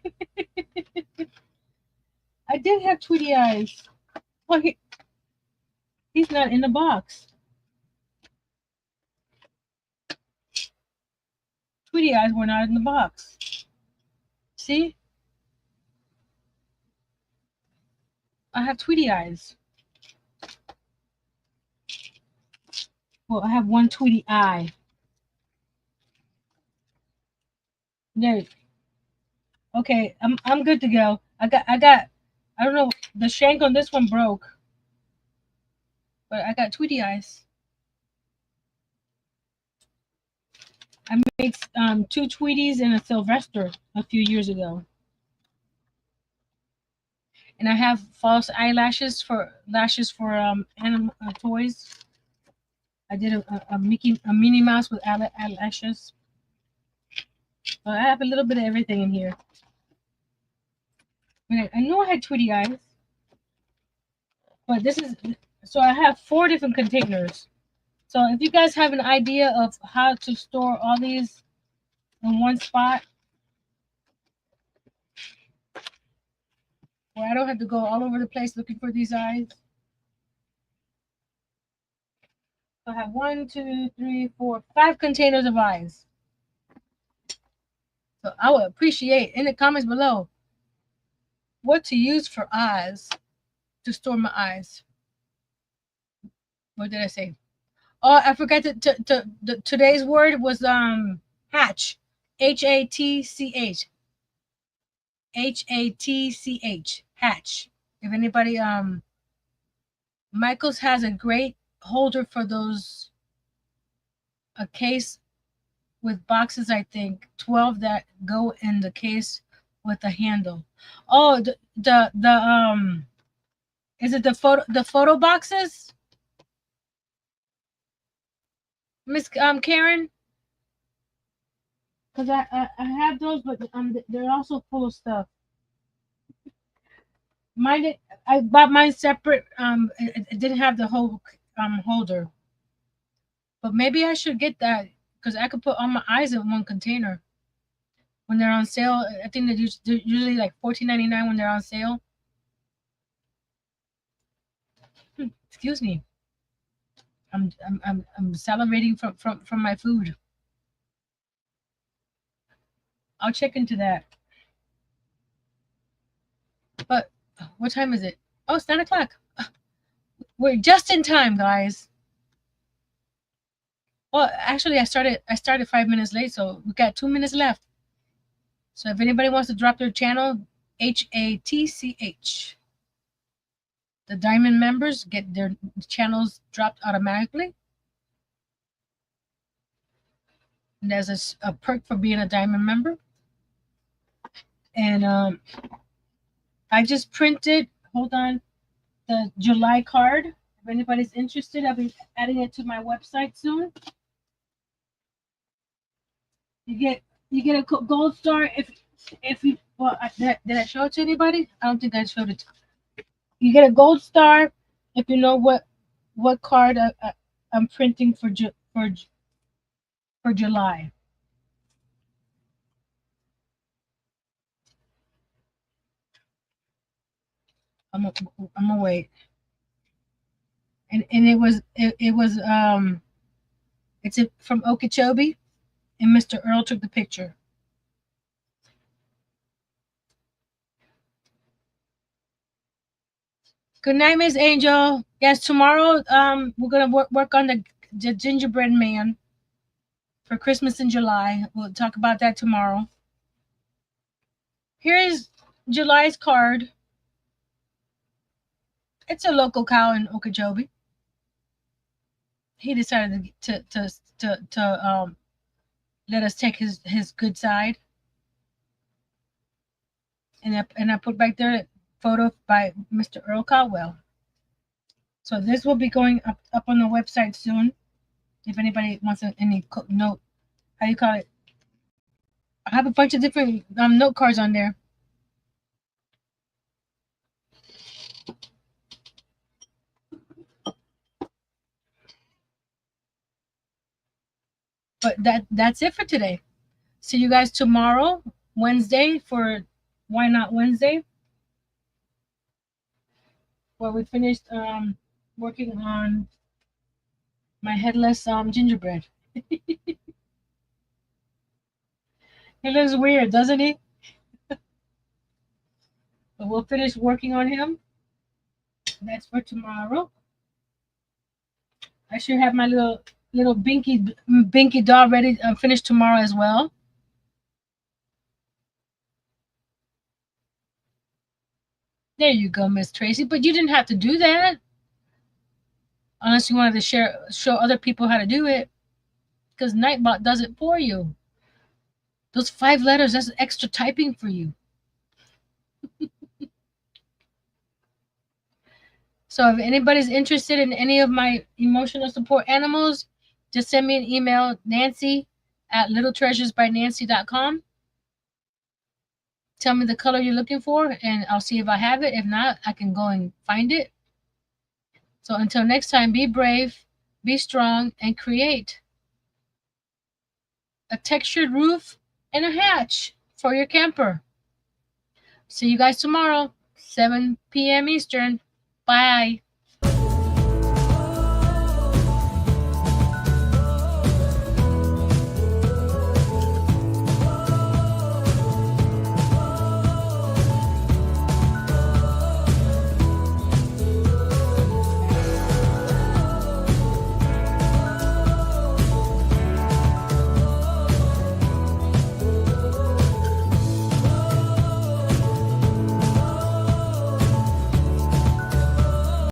I did have Tweety eyes. Oh, he's not in the box. Tweety eyes were not in the box. See? I have Tweety eyes. Well, I have one Tweety eye. There. Okay, I'm good to go. I got I don't know, the shank on this one broke. But I got Tweety eyes. I made two Tweeties and a Sylvester a few years ago. And I have false eyelashes for animal toys. I did a Minnie Mouse with eyelashes. So I have a little bit of everything in here. I knew I had Tweety eyes, but this is so I have 4 different containers. So if you guys have an idea of how to store all these in one spot, where I don't have to go all over the place looking for these eyes. So I have 1, 2, 3, 4, 5 containers of eyes. So I would appreciate in the comments below what to use for eyes to store my eyes. What did I say? Oh, I forgot today's word was hatch. Hatch. Hatch. Hatch. If anybody Michael's has a great holder for those, a case with boxes, I think 12 that go in the case with a handle. Oh, the is it the photo boxes, Miss Karen? Because I have those, but they're also full of stuff. Mine, I bought mine separate. It didn't have the whole holder, but maybe I should get that because I could put all my eyes in one container when they're on sale. I think they're usually like $14.99 when they're on sale. Excuse me. I'm salivating from my food. I'll check into that. But what time is it? Oh, it's 9 o'clock. We're just in time, guys. Well, actually, I started 5 minutes late, so we got 2 minutes left. So if anybody wants to drop their channel, HATCH. The diamond members get their channels dropped automatically. And there's a perk for being a diamond member. And I just printed, hold on, the July card. If anybody's interested, I'll be adding it to my website soon. You get a gold star if you well did I show it to anybody? I don't think I showed it. You get a gold star if you know what card I'm printing for July. I'm gonna wait. And it was it's from Okeechobee, and Mr. Earl took the picture. Good night, Miss Angel. Yes, tomorrow we're gonna work on the gingerbread man for Christmas in July. We'll talk about that tomorrow. Here is July's card. It's a local cow in Okeechobee. He decided to let us take his good side. And I put back there a photo by Mr. Earl Caldwell. So this will be going up on the website soon. If anybody wants any note, how do you call it? I have a bunch of different note cards on there. But that's it for today. See you guys tomorrow, Wednesday, for Why Not Wednesday, where we finished working on my headless gingerbread. He looks weird, doesn't he? But we'll finish working on him. That's for tomorrow. I should have my little Binky doll ready finished tomorrow as well. There you go, Miss Tracy. But you didn't have to do that unless you wanted to show other people how to do it. Because Nightbot does it for you. Those 5 letters, that's extra typing for you. So if anybody's interested in any of my emotional support animals, just send me an email, nancy@littletreasuresbynancy.com. Tell me the color you're looking for, and I'll see if I have it. If not, I can go and find it. So until next time, be brave, be strong, and create a textured roof and a hatch for your camper. See you guys tomorrow, 7 p.m. Eastern. Bye.